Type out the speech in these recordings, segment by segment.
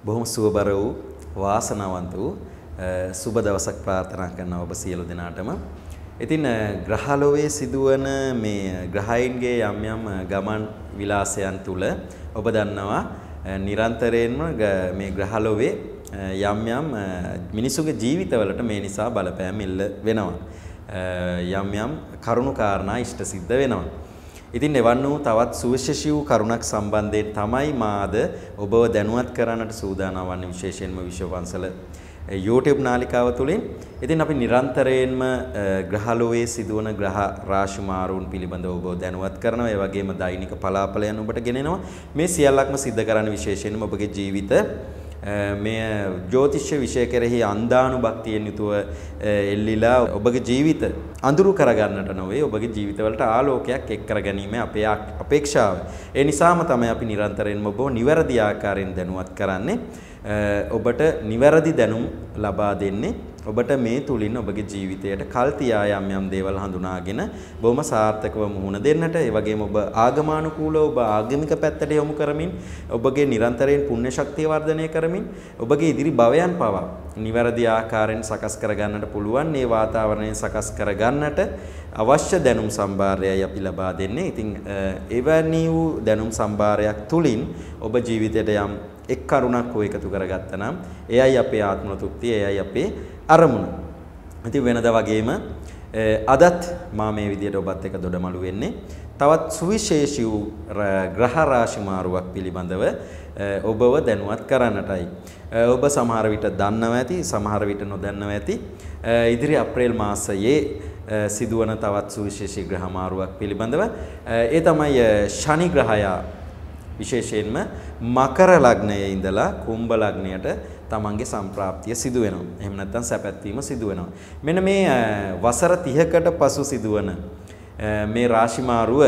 බොහොම සුවබර වූ වාසනාවන්ත වූ සුබ දවසක් ප්‍රාර්ථනා කරනවා ඔබ සියලු දෙනාටම. ඉතින් ග්‍රහලෝකයේ සිදුවන මේ ග්‍රහයින්ගේ යම් යම් ගමන් විලාසයන් තුල ඔබ දන්නවා නිරන්තරයෙන්ම මේ ග්‍රහලෝකයේ යම් යම් මිනිසුගේ ජීවිතවලට මේ නිසා බලපෑම් එල්ල වෙනවා. යම් යම් කරුණු කාරණා ඉෂ්ට සිද්ධ වෙනවා. ඉතින් එවන් වූ තවත් සුවිශේෂී වූ කරුණක් සම්බන්ධයෙන් තමයි මාද ඔබව දැනුවත් කරන්නට සූදානම් වන්නේ විශේෂයෙන්ම විශ්වපන්සල YouTube නාලිකාව තුළින්. ඉතින් අපි නිරන්තරයෙන්ම ග්‍රහලෝකයේ සිදුවන ග්‍රහ රාශි මාරුන් පිළිබඳව ඔබව දැනුවත් කරනවා. ඒ වගේම දෛනික පලාපලයන් ඔබට ගෙනෙනවා. මේ සියල්ලක්ම සිද්ධ කරන්න විශේෂයෙන්ම ඔබගේ ජීවිත මේ ජ්‍යොතිෂ විෂය කෙරෙහි අන්දානුභක්තියෙන් යුතුව එල්ලිලා ඔබගේ ජීවිත අඳුරු කරගන්නට නොවේ ඔබගේ ජීවිතවලට ආලෝකයක් එක් කරගැනීමේ අපේ අපේක්ෂාව. ඒ නිසාම තමයි අපි නිරන්තරයෙන්ම ඔබව නිවැරදි ආකාරයෙන් දැනුවත් කරන්නේ. ඔබට නිවැරදි දැනුම් ලබා දෙන්නේ ඔබට මේ තුලින් ඔබගේ ජීවිතයට කල් තියා යම් දේවල් හඳුනාගෙන බොහොම සාර්ථකව මුහුණ දෙන්නට ඒ වගේම ඔබ ආගමානුකූලව ඔබ ආගමික පැත්තට යොමු කරමින් ඔබගේ නිරන්තරයෙන් පුණ්‍ය ශක්තිය වර්ධනය කරමින් ඔබගේ ඉදිරි භවයන් පවා නිවැරදි ආකාරයෙන් සකස් කරගන්නට පුළුවන් මේ වාතාවරණය සකස් කරගන්නට අවශ්‍ය දැනුම් සම්භාරයයි අපි ලබා දෙන්නේ. ඉතින් එවැනි වූ දැනුම් සම්භාරයක් තුලින් ඔබ ජීවිතයට යම් එක් කරුණක් හෝ එකතු කරගත්තා නම් එයයි අපේ ආත්ම තෘප්තිය, එයයි අපේ අරමුණ. ඉතින් වෙනදා වගේම අදත් මා මේ විදියට ඔබත් එක්ක දොඩමළු වෙන්නේ තවත් සුවිශේෂී වූ ග්‍රහ රාශි මාරුවක් පිළිබඳව ඔබව දැනුවත් කරන්නටයි. ඔබ සමහර විට දන්නවා ඇති, සමහර විට නොදන්නවා ඇති. ඉදිරි අප්‍රේල් මාසයේ සිදුවන තවත් සුවිශේෂී ග්‍රහ මාරුවක් පිළිබඳව ඒ තමයි ශනි ග්‍රහයා විශේෂයෙන්ම මකර ලග්නයේ ඉඳලා කුම්භ ලග්නයට තමන්ගේ සම්ප්‍රාප්තිය සිදු වෙනවා. එහෙම නැත්නම් සැපැත්වීම සිදු වෙනවා. මෙන්න මේ වසර 30කට පසු සිදුවන මේ රාශි මාරුව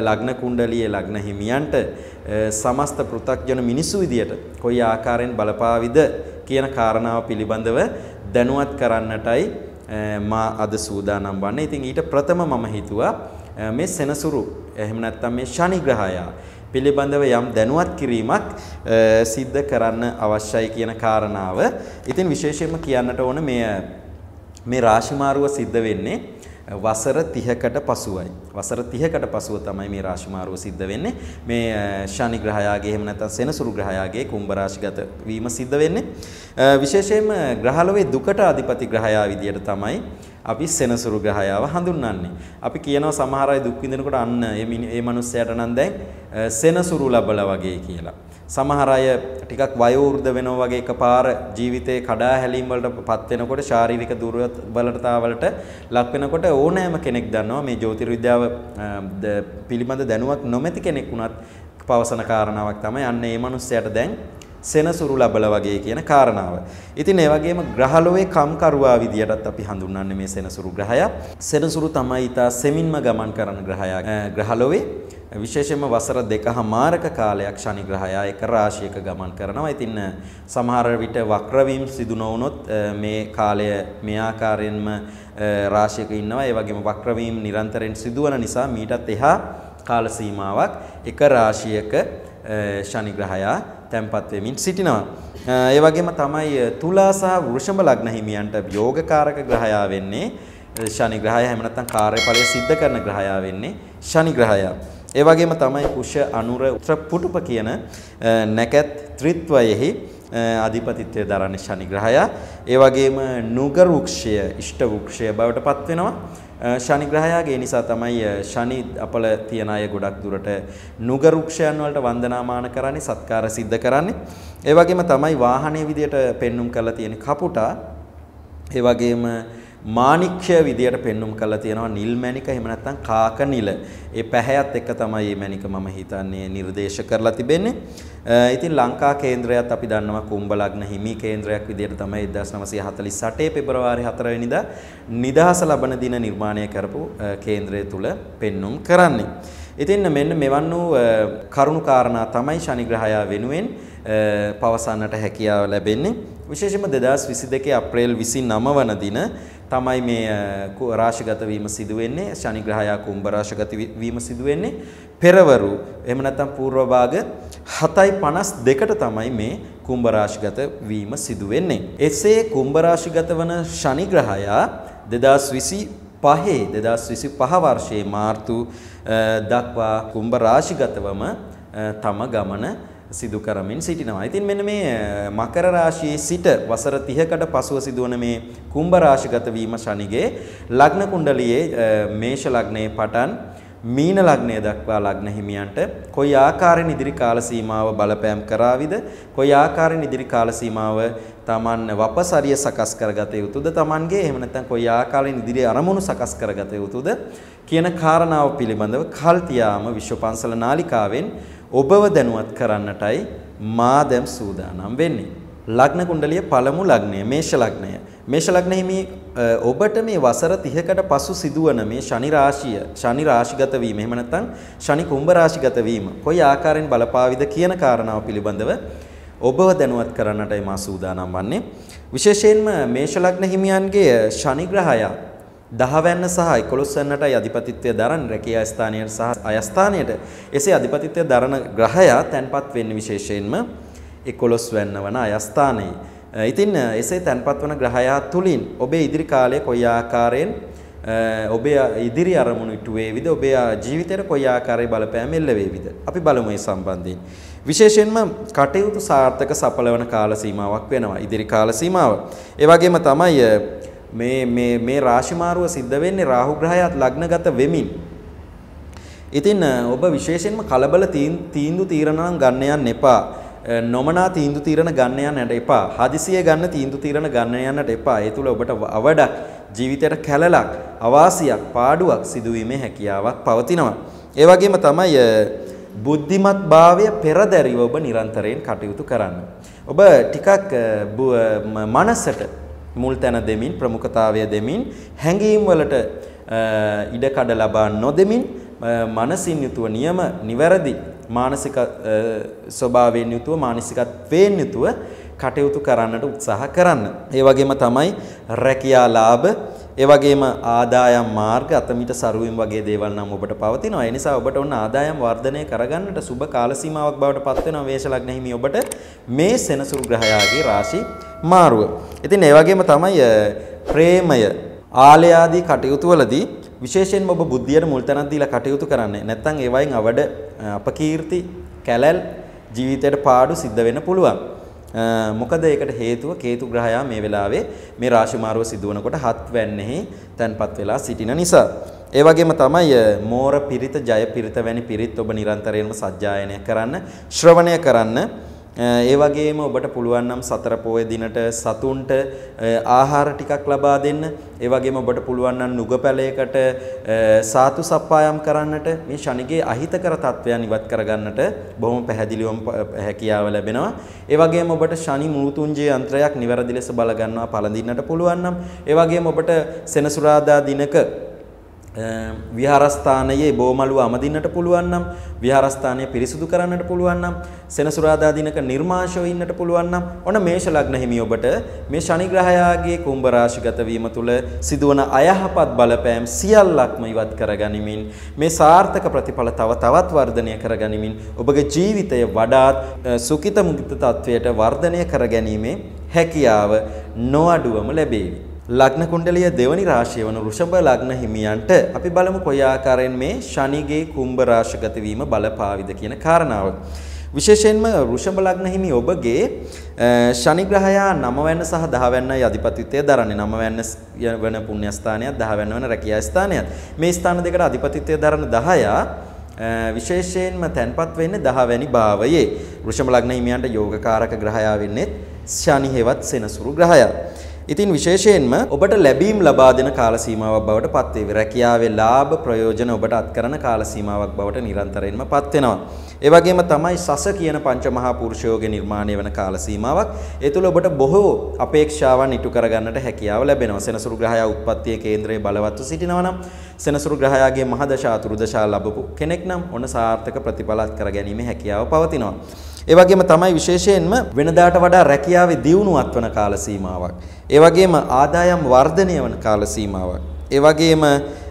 ලග්න කුණ්ඩලියේ ලග්න හිමියන්ට සමස්ත පෘථග්ජන මිනිසු විදියට කොයි ආකාරයෙන් බලපාවිද කියන කාරණාව පිළිබඳව දැනුවත් කරන්නටයි මා අද සූදානම් වන්නේ. ඉතින් ඊට ප්‍රථම මම හිතුවා මේ සෙනසුරු එහෙම නැත්නම් මේ ශනි ග්‍රහයා පිළිබඳව යම් දැනුවත් කිරීමක් සිද්ධ කරන්න අවශ්‍යයි කියන කාරණාව. ඉතින් විශේෂයෙන්ම කියන්නට ඕන මේ රාශි මාරුව සිද්ධ වෙන්නේ වසර 30කට පසුවයි. වසර 30කට පසුව තමයි මේ රාශි මාරුව සිද්ධ වෙන්නේ. මේ ශනි ග්‍රහයාගේ එහෙම නැත්නම් සෙනසුරු ග්‍රහයාගේ කුම්භ රාශිගත වීම සිද්ධ වෙන්නේ. විශේෂයෙන්ම ග්‍රහලෝකයේ දුකට අධිපති ග්‍රහයා විදියට තමයි අපි සෙනසුරු ග්‍රහයාව හඳුන්වන්නේ. අපි කියනවා සමහර අය දුක් විඳිනකොට අන්න මේ මිනිස්සයාට නම් දැන් සෙනසුරු ලැබලා වගේ කියලා. සමහර අය ටිකක් වයෝවෘද්ධ වෙනවා වගේ එකපාර ජීවිතේ කඩා හැලීම් වලටපත් වෙනකොට ශාරීරික දුර්වලතාවලට ලක් වෙනකොට ඕනෑම කෙනෙක් දන්නවා මේ ජ්‍යොතිර්විද්‍යාව පිළිබඳ දැනුවක් නොමැති කෙනෙක් වුණත් පවසන කාරණාවක් තමයි අන්න මේ මිනිස්සයාට දැන් සෙනසුරු ලැබලා වගේ කියන කාරණාව. ඉතින් ඒ වගේම ග්‍රහලෝකයේ කම්කරුවා විදියටත් අපි හඳුන්වන්නේ මේ සෙනසුරු ග්‍රහය. සෙනසුරු තමයි ඊට සෙමින්ම ගමන් කරන ග්‍රහයා. ග්‍රහලෝකයේ විශේෂයෙන්ම වසර 2මාරක කාලයක් ශනි ග්‍රහයා එක රාශියක ගමන් කරනවා. ඉතින් සමහර විට වක්‍ර වීම සිදු නොවුනොත් මේ කාලය මේ ආකාරයෙන්ම රාශියක ඉන්නවා. ඒ වගේම වක්‍ර වීම නිරන්තරයෙන් සිදුවන නිසා මීටත් එහා කාල සීමාවක් එක රාශියක ශනි ග්‍රහයා තැන්පත් වෙමින් සිටිනවා. ඒ වගේම තමයි තුලා සහ වෘෂභ ලග්න හිමියන්ට යෝගකාරක ග්‍රහයා වෙන්නේ ශනි ග්‍රහයා. එහෙම නැත්නම් කාර්යඵලය සිද්ධ කරන ග්‍රහයා වෙන්නේ ශනි ග්‍රහයා. ඒ වගේම තමයි කුෂ අනුර උත්තර පුටුප කියන නැකත් ත්‍රිත්වයෙහි අධිපතිත්වය දරන්නේ ශනි ග්‍රහයා. ඒ වගේම නුග වෘක්ෂය ඉෂ්ට වෘක්ෂය බවට පත් වෙනවා ශනි ග්‍රහයාගේ. නිසා තමයි ශනි අපල තියන අය ගොඩක් දුරට නුග වෘක්ෂයන් වලට වන්දනාමාන කරන්නේ, සත්කාර සිද්ධ කරන්නේ. ඒ වගේම තමයි වාහනයේ විදියට පෙන්눔 කරලා තියෙන කපුටා. ඒ වගේම මාණික්‍ය විදියට පෙන්눔 කරලා තියෙනවා නිල් මණික, එහෙම නැත්නම් කාක නිල. ඒ පැහැයත් එක්ක තමයි මේ මණික මම හිතන්නේ නිර්දේශ කරලා තිබෙන්නේ. ඉතින් ලංකා කේන්ද්‍රයත් අපි දන්නවා කුම්භ ලග්න හිමි කේන්ද්‍රයක් විදියට තමයි 1948 පෙබරවාරි 4 වෙනිදා නිදහස ලබන දින නිර්මාණය කරපු කේන්ද්‍රය තුල පෙන්눔 කරන්නේ. ඉතින් මෙන්න මෙවන් වූ කරුණු කාරණා තමයි ශනි ග්‍රහයා වෙනුවෙන් පවසන්නට හැකියාව ලැබෙන්නේ. විශේෂයෙන්ම 2022 අප්‍රේල් 29 වන දින තමයි මේ රාශිගත වීම සිදු වෙන්නේ. ශනි ග්‍රහයා කුම්භ රාශිගත වීම සිදු වෙන්නේ. පෙරවරු එහෙම නැත්නම් පූර්ව භාග 7:52ට තමයි මේ කුම්භ රාශිගත වීම සිදු වෙන්නේ. එසේ කුම්භ රාශිගත වන ශනි ග්‍රහයා 2025 වර්ෂයේ මාර්තු දක්වා කුම්භ රාශිගතවම තම ගමන සිදු කරමින් සිටිනවා. ඉතින් මෙන්න මේ මකර රාශියේ සිට වසර 30කට පසුව සිදුවන මේ කුම්භ රාශිගත වීම ශනිගේ ලග්න කුණ්ඩලියේ මේෂ ලග්නයේ පටන් මීන ලග්නය දක්වා ලග්න හිමියන්ට කොයි ආකාරයෙන් ඉදිරි කාල සීමාව බලපෑම් කරාවිද, කොයි ආකාරයෙන් ඉදිරි කාල සීමාව Taman වපසරිය සකස් කරගත යුතුද, Tamanගේ එහෙම නැත්නම් කොයි ආකාරයෙන් ඉදිරි අරමුණු සකස් කරගත යුතුද කියන කාරණාව පිළිබඳව කල්තියාම විශ්ව පන්සල නාලිකාවෙන් ඔබව දැනුවත් කරන්නටයි මා දැන් සූදානම් වෙන්නේ. ලග්න කුණ්ඩලිය පළමු ලග්නය මේෂ ලග්නය. මේෂ ලග්න හිමි ඔබට මේ වසර 30කට පසු සිදුවන මේ ශනි රාශිගත වීම එහෙම නැත්නම් ශනි කුම්භ රාශිගත වීම කොයි ආකාරයෙන් බලපාවිද කියන කාරණාව පිළිබඳව ඔබව දැනුවත් කරන්නටයි මා සූදානම් වන්නේ. විශේෂයෙන්ම මේෂ ලග්න හිමියන්ගේ ශනි ග්‍රහයා 10 වැන්න සහ 11 වැන්නටයි අධිපතිත්වය දරන රැකියා ස්ථානයට සහ අයස්ථානයට. එසේ අධිපතිත්වය දරන ග්‍රහයා තැන්පත් වෙන්නේ විශේෂයෙන්ම 11 වැන්න වන අයස්ථානයේ. ඉතින් එසේ තැන්පත් වන ග්‍රහයා තුලින් ඔබේ ඉදිරි කාලයේ කොයි ආකාරයෙන් ඔබේ ඉදිරි අරමුණු ඉටු වේවිද, ඔබේ ජීවිතයට කොයි ආකාරයේ බලපෑම් එල්ල වේවිද, අපි බලමු මේ සම්බන්ධයෙන්. විශේෂයෙන්ම කටයුතු සාර්ථක සඵල වන කාල සීමාවක් වෙනවා ඉදිරි කාල සීමාව. ඒ වගේම තමයි මේ රාශි මාරුව සිද්ධ වෙන්නේ රාහු ග්‍රහයාත් ලග්නගත වෙමින්. ඉතින් ඔබ විශේෂයෙන්ම කලබල තීන්දුව తీරන ගන්න යන්න එපා. නොමනා තීන්දුව తీරන ගන්න යන්නට එපා. හදිසියෙ ගන්න තීන්දුව తీරන ගන්න යන්නට එපා. ඒ තුල ඔබට අවඩක්, ජීවිතයට කැළලක්, අවාසියක්, පාඩුවක් සිදුවීමේ හැකියාවක් පවතිනවා. ඒ වගේම තමයි බුද්ධිමත් භාවය පෙරදැරිව ඔබ නිරන්තරයෙන් කටයුතු කරන්න. ඔබ ටිකක් මනසට මුල් තැන දෙමින්, ප්‍රමුඛතාවය දෙමින්, හැඟීම් වලට ඉඩකඩ ලබා නොදෙමින් මනසින් යුතුව නිවැරදි මානසික ස්වභාවයෙන් යුතුව මානසිකත්වයෙන් යුතුව කටයුතු කරන්නට උත්සාහ කරන්න. ඒ වගේම තමයි රැකියා ලාභ, ඒ වගේම ආදායම් මාර්ග අතමිට සරුවීම් වගේ දේවල් නම් ඔබට පවතිනවා. ඒ නිසා ඔබට ඔන්න ආදායම් වර්ධනය කරගන්නට සුබ කාල සීමාවක් බවට පත් වෙනවා මේෂ ලග්න හිමි ඔබට මේ සෙනසුරු ග්‍රහයාගේ රාශි මාරුව. ඉතින් ඒ වගේම තමයි ප්‍රේමය, ආලය ආදී කටයුතු වලදී විශේෂයෙන්ම ඔබ බුද්ධියට මුල් තැනක් දීලා කටයුතු කරන්නේ. නැත්නම් ඒ වයින් අවඩ අපකීර්ති, කැලැල්, ජීවිතයට පාඩු සිද්ධ වෙන්න පුළුවන්. මොකද ඒකට හේතුව කේතු ග්‍රහයා මේ වෙලාවේ මේ රාශි මාරුව සිදුවනකොට 7 වැන්නෙහි තැන්පත් වෙලා සිටින නිසා. ඒ වගේම තමයි මෝර පිරිත, ජය පිරිත වැනි පිරිත් ඔබ නිරන්තරයෙන්ම සජ්ජායනය කරන්න, ශ්‍රවණය කරන්න. ඒ වගේම ඔබට පුළුවන් නම් සතර පොය දිනට සතුන්ට ආහාර ටිකක් ලබා දෙන්න. ඒ වගේම ඔබට පුළුවන් නම් නුගපැලයකට සාතු සප්පායම් කරන්නට, මේ ශනිගේ අහිතකර තත්වයන් ඉවත් කරගන්නට බොහොම පැහැදිලිවම හැකියාව ලැබෙනවා. ඒ වගේම ඔබට ශනි මූතුංජය යන්ත්‍රයක් නිවැරදි ලෙස බල ගන්නවා පළඳින්නට පුළුවන් නම්, ඒ වගේම ඔබට සෙනසුරාදා දිනක විහාරස්ථානයේ බෝමලුව අමදින්නට පුළුවන් නම්, විහාරස්ථානය පිරිසුදු කරන්නට පුළුවන් නම්, සෙනසුරාදා දිනක නිර්මාෂව ඉන්නට පුළුවන් නම්, ඔන්න මේෂ ලග්න හිමි ඔබට මේ ශනි ග්‍රහයාගේ කුම්භ රාශිගත වීම තුල සිදුවන අයහපත් බලපෑම් සියල්ලක්ම ඉවත් කරගනිමින් මේ සාර්ථක ප්‍රතිඵල තවත් වර්ධනය කරගනිමින් ඔබගේ ජීවිතය වඩාත් සුඛිත මුක්ත තත්වයට වර්ධනය කරගැනීමේ හැකියාව නොඅඩුවම ලැබේවි. ලග්න කුණ්ඩලිය දෙවනි රාශිය වන වෘෂභ ලග්න හිමියන්ට අපි බලමු කොයි ආකාරයෙන් මේ ශනිගේ කුම්භ රාශිගත වීම බලපාවිද කියන කාරණාව. විශේෂයෙන්ම වෘෂභ ලග්න හිමි ඔබගේ ශනි ග්‍රහයා 9 වැන්න සහ 10 වැන්නයි අධිපතිත්වය දරන්නේ. 9 වැන්න වන පුණ්‍ය ස්ථානයත් 10 වැන්න වන රැකියා ස්ථානයත්. මේ ස්ථාන දෙකට අධිපතිත්වය දරන 10 විශේෂයෙන්ම තැන්පත් වෙන්නේ 10 වැනි භාවයේ. වෘෂභ ලග්න හිමියන්ට යෝගකාරක ග්‍රහයා වෙන්නේ ශනි හේවත් සෙනසුරු ග්‍රහයා. ඉතින් විශේෂයෙන්ම ඔබට ලැබීම් ලබා දෙන කාල සීමාවක් බවට පත් වේවි. රැකියාවේ ලාභ ප්‍රයෝජන ඔබට අත්කරන කාල සීමාවක් බවට නිරන්තරයෙන්ම පත් වෙනවා. ඒ වගේම තමයි සස කියන පංචමහා පුරුෂයෝගේ නිර්මාණය වන කාල සීමාවක්. ඒ තුළ ඔබට බොහෝ අපේක්ෂාවන් ඉටු කරගන්නට හැකියාව ලැබෙනවා. සෙනසුරු ග්‍රහයා උත්පත්තියේ කේන්ද්‍රයේ බලවත්ව සිටිනවා නම්, සෙනසුරු ග්‍රහයාගේ මහදශා අතුරුදශා ලැබපු කෙනෙක් නම් ඔන්න සාර්ථක ප්‍රතිඵල අත්කර ගැනීමේ හැකියාව පවතිනවා. ඒ වගේම තමයි විශේෂයෙන්ම වෙනදාට වඩා රැකියාවේ දියුණුවත් වන කාල සීමාවක්. ඒ වගේම ආදායම් වර්ධනය වන කාල සීමාවක්. ඒ වගේම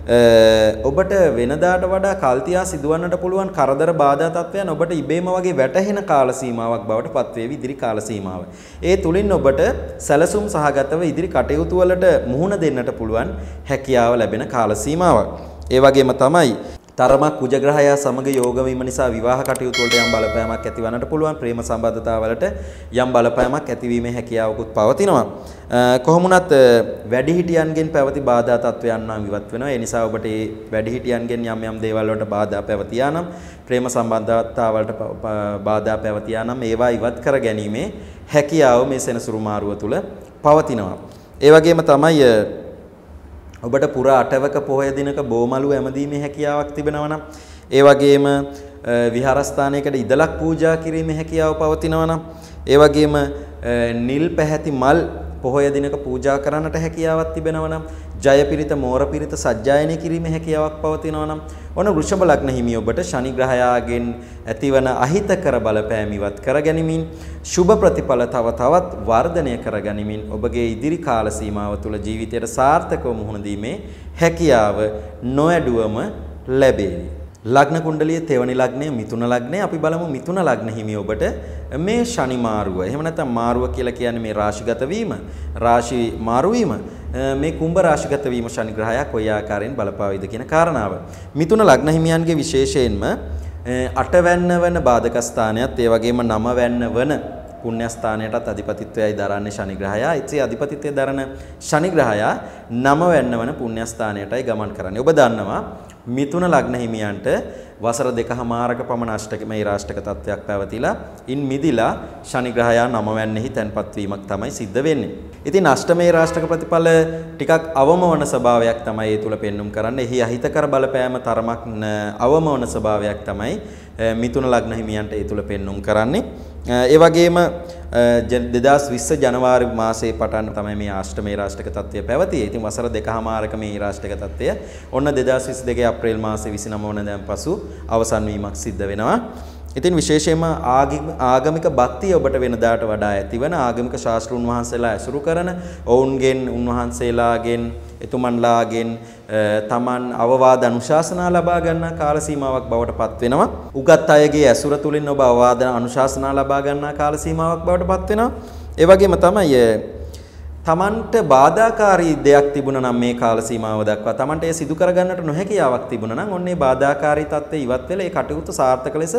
ඔබට වෙනදාට වඩා කල්තියා සිදුවන්නට පුළුවන් කරදර බාධා තත්ත්වයන් ඔබට ඉබේම වගේ වැටහෙන කාල සීමාවක් බවට පත්වේවි ඉදිරි කාල සීමාව. ඒ තුලින් ඔබට සැලසුම් සහගතව ඉදිරි කටයුතු වලට මුහුණ දෙන්නට පුළුවන් හැකියාව ලැබෙන කාල සීමාවක්. ඒ වගේම තමයි තරමක් කුජග්‍රහයා සමග යෝග වීම නිසා විවාහ කටයුතු වලට යම් බලපෑමක් ඇතිවන්නට පුළුවන්. ප්‍රේම සම්බන්ධතාවලට යම් බලපෑමක් ඇතිවීමේ හැකියාවකුත් පවතිනවා. කොහොම වුණත් වැඩිහිටියන්ගෙන් පැවති බාධා තත්වයන් නම් ඉවත් වෙනවා. ඒ නිසා ඔබට මේ වැඩිහිටියන්ගෙන් යම් යම් දේවල් වලට බාධා පැවතියා නම් ප්‍රේම සම්බන්ධතාවලට බාධා පැවතියා නම් ඒවා ඉවත් කර ගැනීමේ හැකියාව මේ සෙනසුරු මාරුව තුල පවතිනවා. ඒ වගේම තමයි ඔබට පුර අටවක පොහොය දිනක බෝමලු ඇමදීමේ හැකියාවක් තිබෙනවා නම් ඒ වගේම විහාරස්ථානයකට ඉදලක් පූජා කිරීමේ හැකියාව පවතිනවා නම් ඒ වගේම නිල් පැහැති මල් පොහොය දිනක පූජා කරන්නට හැකියාවක් තිබෙනවා නම් ජයපිරිත මෝරපිරිත සජ්ජායනය කිරීමේ හැකියාවක් පවතිනවා නම් ඔන්න වෘෂභ ලග්න හිමි ඔබට ශනි ග්‍රහයාගෙන් ඇතිවන අහිතකර බලපෑම් ඉවත් කර ගැනීමෙන් සුබ ප්‍රතිඵල තව තවත් වර්ධනය කර ගැනීමෙන් ඔබගේ ඉදිරි කාල සීමාව තුළ ජීවිතයට සාර්ථකව මුහුණ දීමේ හැකියාව නොඇඩුවම ලැබේවි. ලග්න කුණ්ඩලියේ තෙවනි ලග්නය මිථුන ලග්නය. අපි බලමු මිථුන ලග්න හිමි ඔබට මේ ශනි මාරුව. එහෙම නැත්නම් මාරුව කියලා කියන්නේ මේ රාශිගත වීම, රාශි මාරු වීම. මේ කුම්භ රාශිගත වීම ශනි ග්‍රහයා කොයි ආකාරයෙන් බලපාවිද කියන කාරණාව. මිථුන ලග්න හිමියන්ගේ විශේෂයෙන්ම 8 වැන්න වන බාධක ස්ථානයත් ඒ වගේම 9 වැන්න වන පුණ්‍ය ස්ථානයටත් අධිපතිත්වයයි දරන්නේ ශනි ග්‍රහයා. ඒ අධිපතිත්වය දරන ශනි ග්‍රහයා 9 වැන්න වන පුණ්‍ය ස්ථානයටයි ගමන් කරන්නේ. ඔබ දන්නවා මිථුන ලග්න හිමියන්ට වසර 2කමාරක පමණ අෂ්ටකමේ රාෂ්ටක තත්වයක් පැවතිලා ඉන් මිදිලා ශනි ග්‍රහයා 9 වැන්නෙහි තැන්පත් වීමක් තමයි සිද්ධ වෙන්නේ. ඉතින් අෂ්ටමේ රාෂ්ටක ප්‍රතිඵල ටිකක් අවම වන ස්වභාවයක් තමයි ඒ තුල පෙන්눔 කරන්නේ. එහි අහිතකර බලපෑම තරමක් අවම වන ස්වභාවයක් තමයි මිථුන ලග්න හිමියන්ට ඒ තුල පෙන්눔 කරන්නේ. ඒ වගේම 2020 ජනවාරි මාසයේ පටන් තමයි මේ අෂ්ටමේ රාෂ්ටක තත්ත්වය පැවතියේ. ඉතින් වසර 2කමාරක මේ රාෂ්ටක තත්ත්වය ඔන්න 2022 අප්‍රේල් මාසයේ 29 වෙනිදාන් පසු අවසන් වීමක් සිද්ධ වෙනවා. ඉතින් විශේෂයෙන්ම ආගමික භක්තිය ඔබට වෙනදාට වඩා ඇතිවන ආගමික ශාස්ත්‍රුන් වහන්සේලා ඇසුරු කරන ඔවුන්ගෙන් උන්වහන්සේලාගෙන් එතුමන්ලාගෙන් තමන් අවවාද අනුශාසනා ලබා ගන්නා කාල සීමාවක් බවට පත් වෙනවා. උගත් අයගේ ඇසුර තුලින් ඔබ අවවාද අනුශාසනා ලබා ගන්නා කාල සීමාවක් බවට පත් වෙනවා. ඒ වගේම තමයි තමන්ට බාධාකාරී දෙයක් තිබුණා නම් මේ කාල සීමාව දක්වා තමන්ට ඒ සිදු කරගන්නට නොහැකියාවක් තිබුණා නම් ඔන්නේ බාධාකාරී තත්ත්වය ඉවත් වෙලා ඒ කටයුතු සාර්ථක ලෙස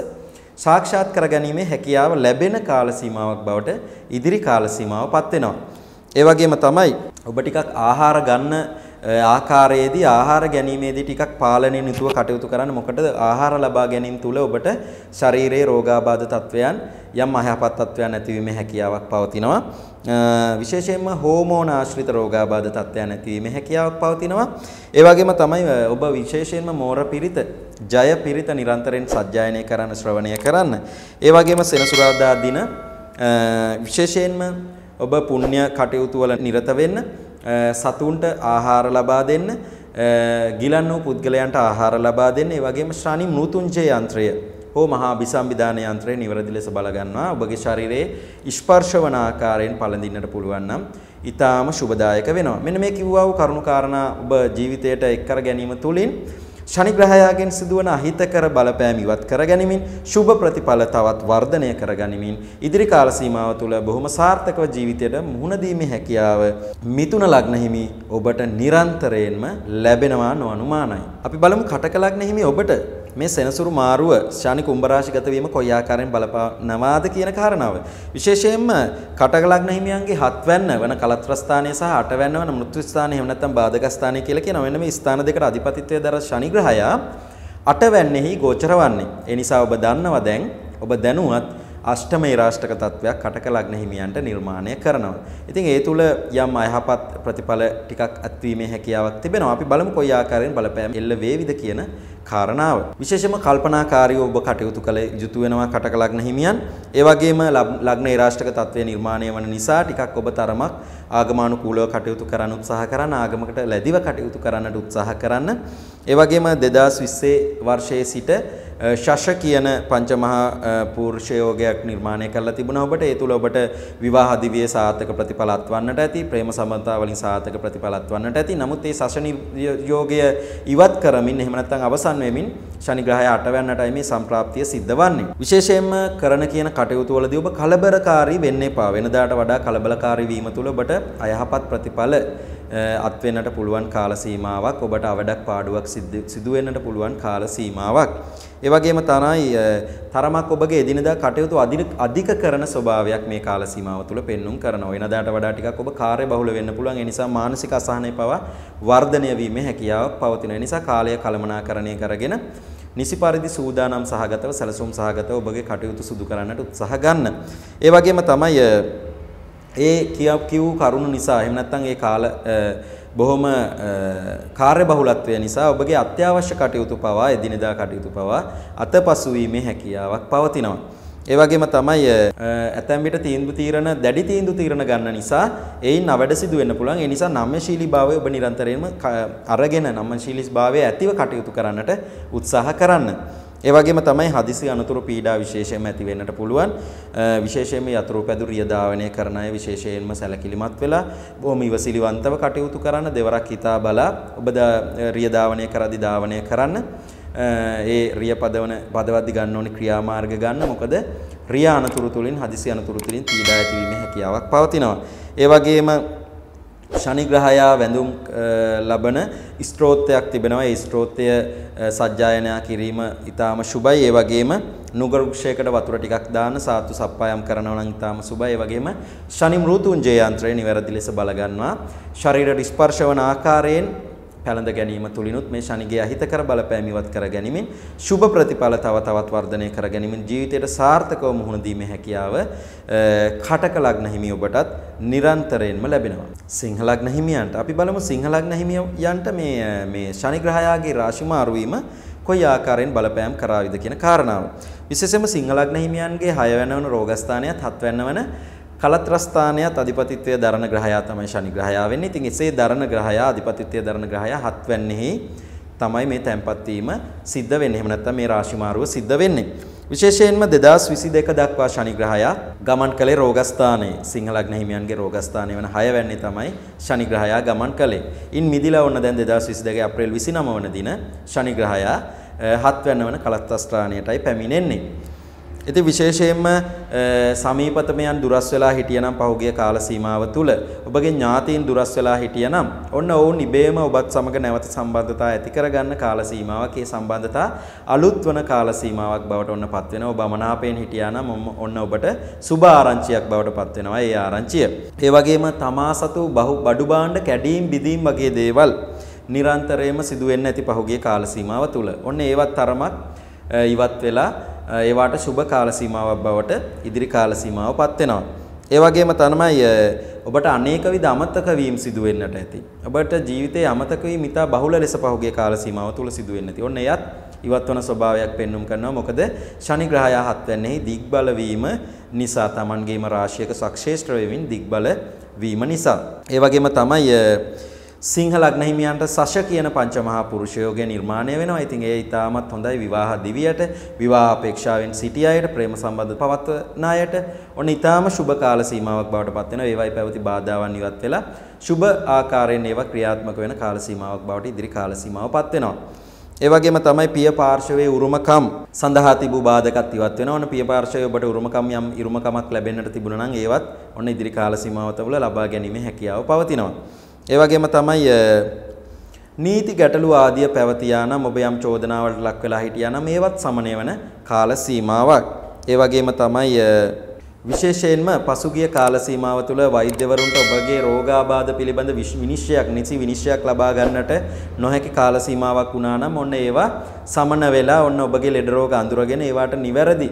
සාක්ෂාත් කරගැනීමේ හැකියාව ලැබෙන කාල සීමාවක් බවට ඉදිරි කාල සීමාව පත් වෙනවා. ඒ වගේම තමයි ඔබ ටිකක් ආහාර ගන්න ආකාරයේදී ආහාර ගැනීමේදී ටිකක් පාලනයෙන් යුතුව කටයුතු කරන්න. මොකද ආහාර ලබා ගැනීම තුළ ඔබට ශරීරයේ රෝගාබාධ තත්වයන් යම් අයහපත් තත්වයන් ඇතිවීමේ හැකියාවක් පවතිනවා. විශේෂයෙන්ම හෝමෝන ආශ්‍රිත රෝගාබාධ තත්වයන් ඇතිවීමේ හැකියාවක් පවතිනවා. ඒ වගේම තමයි ඔබ විශේෂයෙන්ම මෝර පිරිත, ජය පිරිත නිරන්තරයෙන් සජ්ජායනය කරන්න, ශ්‍රවණය කරන්න. ඒ වගේම සෙනසුරාදා දින විශේෂයෙන්ම ඔබ පුණ්‍ය කටයුතු වල නිරත වෙන්න, සතුන්ට ආහාර ලබා දෙන්න, ගිලන් වූ පුද්ගලයන්ට ආහාර ලබා දෙන්න. ඒ වගේම ශනි මෘතුංජය යන්ත්‍රය හෝ මහා අභිසම්විධාන යන්ත්‍රය නිවැරදි ලෙස බල ගන්නවා. ඔබගේ ශරීරයේ ස්පර්ශ වන ආකාරයෙන් පළඳින්නට පුළුවන් නම් ඊටාම සුබදායක වෙනවා. මෙන්න මේ කිව්වා වූ කරුණු කාරණා ඔබ ජීවිතයට එක් කර ගැනීම තුළින් ශනි ග්‍රහයාගෙන් සිදුවන අහිතකර බලපෑම් ඉවත් කර ගැනීමෙන් සුබ ප්‍රතිඵල තවත් වර්ධනය කර ගැනීමෙන් ඉදිරි කාල සීමාව තුළ බොහොම සාර්ථකව ජීවිතයට මුහුණ දීමේ හැකියාව මිථුන ලග්න හිමි ඔබට නිරන්තරයෙන්ම ලැබෙනවා නොඅනුමානයි. අපි බලමු කටක ලග්න හිමි ඔබට මේ සෙනසුරු මාරුව ශනි කුම්භ රාශිගත වීම කොයි ආකාරයෙන් බලපානවාද කියන කාරණාව. විශේෂයෙන්ම කටක ලග්න හිමියන්ගේ 7 වැන්න වන කලත්‍ර ස්ථානය සහ 8 වැන්න වන මෘත්‍යු ස්ථානය එහෙම නැත්නම් බාධක ස්ථානය කියලා කියනවා. මෙන්න මේ ස්ථාන දෙකට අධිපතිත්වයේ දර ශනි ග්‍රහයා 8 වැන්නෙහි ගෝචර වන්නේ. ඒ නිසා ඔබ දන්නවා දැන් ඔබ දැනුවත් අෂ්ටමේ රාෂ්ටක තත්වයක් කටක ලග්න හිමියන්ට නිර්මාණය කරනවා. ඉතින් ඒ තුල යම් අයහපත් ප්‍රතිඵල ටිකක් අත්වීමේ හැකියාවක් තිබෙනවා. අපි බලමු කොයි ආකාරයෙන් බලපෑම් එල්ල වේවිද කියන කාරණාව. විශේෂයෙන්ම කල්පනාකාරීව ඔබ කටයුතු කළ යුතු වෙනවා කටක ලග්න හිමියන්. ඒ වගේම ලග්න රාෂ්ටක තත්වයේ නිර්මාණය වන නිසා ටිකක් ඔබ තරමක් ආගමනුකූලව කටයුතු කරන්න උත්සාහ කරන්න, ආගමකට ලැබිව කටයුතු කරන්නට උත්සාහ කරන්න. ඒ වගේම 2020 වර්ෂයේ සිට ශෂ කියන පංචමහා පුරුෂ යෝගයක් නිර්මාණය කරලා තිබුණා ඔබට. ඒ තුල ඔබට විවාහ දිවියේ සාර්ථක ප්‍රතිඵල අත්වන්නට ඇති, ප්‍රේම සම්බන්ධතා වලින් සාර්ථක ප්‍රතිඵල අත්වන්නට ඇති. නමුත් මේ ශෂ යෝගය ඉවත් කරමින් එහෙම නැත්නම් අවසන් වෙමින් ශනි ග්‍රහය අටවැන්නටයි මේ සම්ප්‍රාප්තිය සිද්ධ වන්නේ. විශේෂයෙන්ම කරන කියන කටයුතු වලදී ඔබ කලබලකාරී වෙන්න එපා. වෙනදාට වඩා කලබලකාරී වීම තුළ ඔබට අයහපත් ප්‍රතිඵල අත් වෙන්නට පුළුවන් කාල සීමාවක්, ඔබට අවඩක් පාඩුවක් සිදු වෙන්නට පුළුවන් කාල සීමාවක්. ඒ වගේම තමයි තරමක් ඔබගේ එදිනදා කටයුතු අධික කරන ස්වභාවයක් මේ කාල සීමාව තුළ පෙන්눔 කරනවා. වෙනදාට වඩා ටිකක් ඔබ කාර්යබහුල වෙන්න පුළුවන්. ඒ නිසා මානසික අසහනය පවා වර්ධනය වීමේ හැකියාවක් පවතින නිසා කාලය කළමනාකරණය කරගෙන නිසි පරිදි සූදානම් සහගතව සැලසුම් සහගතව ඔබගේ කටයුතු සිදු කරන්නට උත්සාහ ගන්න. ඒ වගේම තමයි ඒ කියව් කරුණු නිසා එහෙම නැත්නම් ඒ කාල බොහොම කාර්යබහුලත්වය නිසා ඔබගේ අත්‍යවශ්‍ය කටයුතු පවා එදිනෙදා කටයුතු පවා අතපසු වීමේ හැකියාවක් පවතිනවා. ඒ වගේම තමයි ඇතැම් විට දැඩි තීන්දුව తీරන ගන්න නිසා ඒයින් අවඩ සිදු වෙන්න පුළුවන්. ඒ නිසා නම්‍යශීලීභාවය ඔබ නිරන්තරයෙන්ම අරගෙන නම්‍යශීලීභාවය ඇතිව කටයුතු කරන්නට උත්සාහ කරන්න. ඒ වගේම තමයි හදිසි අනතුරු පීඩා විශේෂයෙන්ම ඇති වෙන්නට පුළුවන්. විශේෂයෙන්ම යතුරු පැදුරු රිය ධාවනය කරන අය විශේෂයෙන්ම සැලකිලිමත් වෙලා බොහොම ඉවසිලිවන්තව කටයුතු කරන්න, දෙවරක් හිතා බලා ඔබ රිය ධාවනය කරද්දී ධාවනය කරන්න. ඒ රිය පදවද්දි ගන්න ඕනේ ක්‍රියාමාර්ග ගන්න. මොකද රිය අනතුරු තුලින් හදිසි අනතුරු තුලින් පීඩා ඇතිවීමේ හැකියාවක් පවතිනවා. ඒ වගේම ශනි ග්‍රහයා වැඳුම් ලබන ස්ත්‍රෝත්‍රයක් තිබෙනවා. ඒ ස්ත්‍රෝත්‍රය සජ්ජායනා කිරීම ඊටාම සුබයි. ඒ වගේම නුග වෘක්ෂයකට වතුර ටිකක් දාන්න සාතු සප්පායම් කරනවා නම් ඊටාම සුබයි. ඒ වගේම ශනි මෘතුංජය යන්ත්‍රය නිවැරදි ලෙස බල ගන්නවා. ශරීරයට ස්පර්ශ වන ආකාරයෙන් පැලඳ ගැනීම තුලිනුත් මේ ශනිගේ අහිතකර බලපෑම් ඉවත් කර ගැනීමෙන් සුබ ප්‍රතිඵල තව තවත් වර්ධනය කර ගැනීමෙන් ජීවිතයට සාර්ථකව මුහුණ දීමේ හැකියාව කටක ලග්න හිමි ඔබටත් නිරන්තරයෙන්ම ලැබෙනවා. සිංහ ලග්න හිමියන්ට අපි බලමු. සිංහ ලග්න හිමියන්ට මේ ශනි ග්‍රහයාගේ රාශි මාරු වීම කොයි ආකාරයෙන් බලපෑම් කරාවිද කියන කාරණාව. විශේෂයෙන්ම සිංහ ලග්න හිමියන්ගේ 6 වෙනි රෝගස්ථානයත් 7 වෙනි කලත්‍රස්ථානයත් අධිපතිත්වය දරන ග්‍රහයා තමයි ශනි ග්‍රහයා වෙන්නේ. ඉතින් එසේ දරන ග්‍රහයා අධිපතිත්වය දරන ග්‍රහයා 7 වෙනිෙහි තමයි මේ තැන්පත් වීම සිද්ධ වෙන්නේ. එහෙම නැත්නම් මේ රාශි මාරුව සිද්ධ වෙන්නේ. විශේෂයෙන්ම 2022 දක්වා ශනි ග්‍රහයා ගමන් කළේ රෝගස්ථානයේ. සිංහ ලග්න හිමියන්ගේ රෝගස්ථානය වෙන 6 වෙනි තමයි ශනි ග්‍රහයා ගමන් කළේ. ඉන් මිදිලා වුණ දැන් 2022 අප්‍රේල් 29 වන දින ශනි ග්‍රහයා 7 වෙනි කලත්‍රස්ථානයටයි පැමිණෙන්නේ. ඉතින් විශේෂයෙන්ම සමීපතමයන් දුරස් වෙලා හිටියනම් පහුගිය කාල සීමාව තුල ඔබගේ ඥාතීන් දුරස් වෙලා හිටියනම් ඔන්න ඔවුන් ඉබේම ඔබත් සමග නැවත සම්බන්ධතා ඇති කරගන්න කාල සීමාවක්. ඒ සම්බන්ධතා අලුත් වන කාල සීමාවක් බවට ඔන්නපත් වෙනවා. ඔබ මනාපයෙන් හිටියානම් ඔන්න ඔබට සුබ ආරංචියක් බවට පත් වෙනවා ඒ ආරංචිය. ඒ වගේම තමා සතු බඩු භාණ්ඩ කැඩීම් බිදීම් වගේ දේවල් නිරන්තරයෙන්ම සිදු වෙන්න ඇති පහුගිය කාල සීමාව තුල. ඔන්න ඒවත් තරමක් ඉවත් වෙලා ඒවාට සුබ කාල සීමාවක් බවට ඉදිරි කාල සීමාවපත් වෙනවා. ඒ වගේම තමයි ඔබට අනේක විද අමතක වීම සිදු වෙන්නට ඇති. ඔබට ජීවිතයේ අමතක වීම ඉතා බහුල ලෙස පහුගිය කාල සීමාව තුල සිදු වෙන්න ඇති. ඔන්න එයත් ඉවත් වන ස්වභාවයක් පෙන්눔 කරනවා. මොකද ශනි ග්‍රහයා 7 වෙනිෙහි දිග්බල වීම නිසා Tamanගේම රාශියක සක්ෂේත්‍ර වෙමින් දිග්බල වීම නිසා. ඒ වගේම තමයි සිංහ ලග්න හිමියන්ට සශ කියන පංචමහා පුරුෂ යෝගය නිර්මාණය වෙනවා. ඉතින් ඒ ඊටමත් හොඳයි විවාහ දිවියට, විවාහ අපේක්ෂාවෙන් සිටි අයට, ප්‍රේම සම්බන්ධ පවත්වන අයට ඔන්න ඊටම සුබ කාල සීමාවක් බවට පත් වෙනවා. ඒවයි පැවති බාධාවන් ඉවත් වෙලා සුබ ආකාරයෙන් ඒවා ක්‍රියාත්මක වෙන කාල සීමාවක් බවට ඉදිරි කාල සීමාවපත් වෙනවා. ඒ වගේම තමයි පිය පාර්ශවයේ උරුමකම් සඳහා තිබූ බාධකත් ඉවත් වෙනවා. ඔන්න පිය පාර්ශවයේ ඔබට උරුමකමක් ලැබෙන්නට තිබුණා නම් ඒවත් ඔන්න ඉදිරි කාල සීමාව තුළ ලබා ගැනීමේ හැකියාව පවතිනවා. ඒ වගේම තමයි නීති ගැටලු ආදිය පැවතියා නම් ඔබ යම් චෝදනාවලට ලක් වෙලා හිටියා නම් ඒවත් සමනය වෙන කාල සීමාවක්. ඒ වගේම තමයි විශේෂයෙන්ම පසුගිය කාල සීමාව තුළ වෛද්‍යවරුන්ට ඔබගේ රෝගාබාධ පිළිබඳ නිසි විනිශ්චයක් ලබා ගන්නට නොහැකි කාල සීමාවක් වුණා නම් ඔන්න ඒවා සමන වෙලා ඔන්න ඔබගේ ලෙඩ රෝග අඳුරගෙන ඒවට නිවැරදි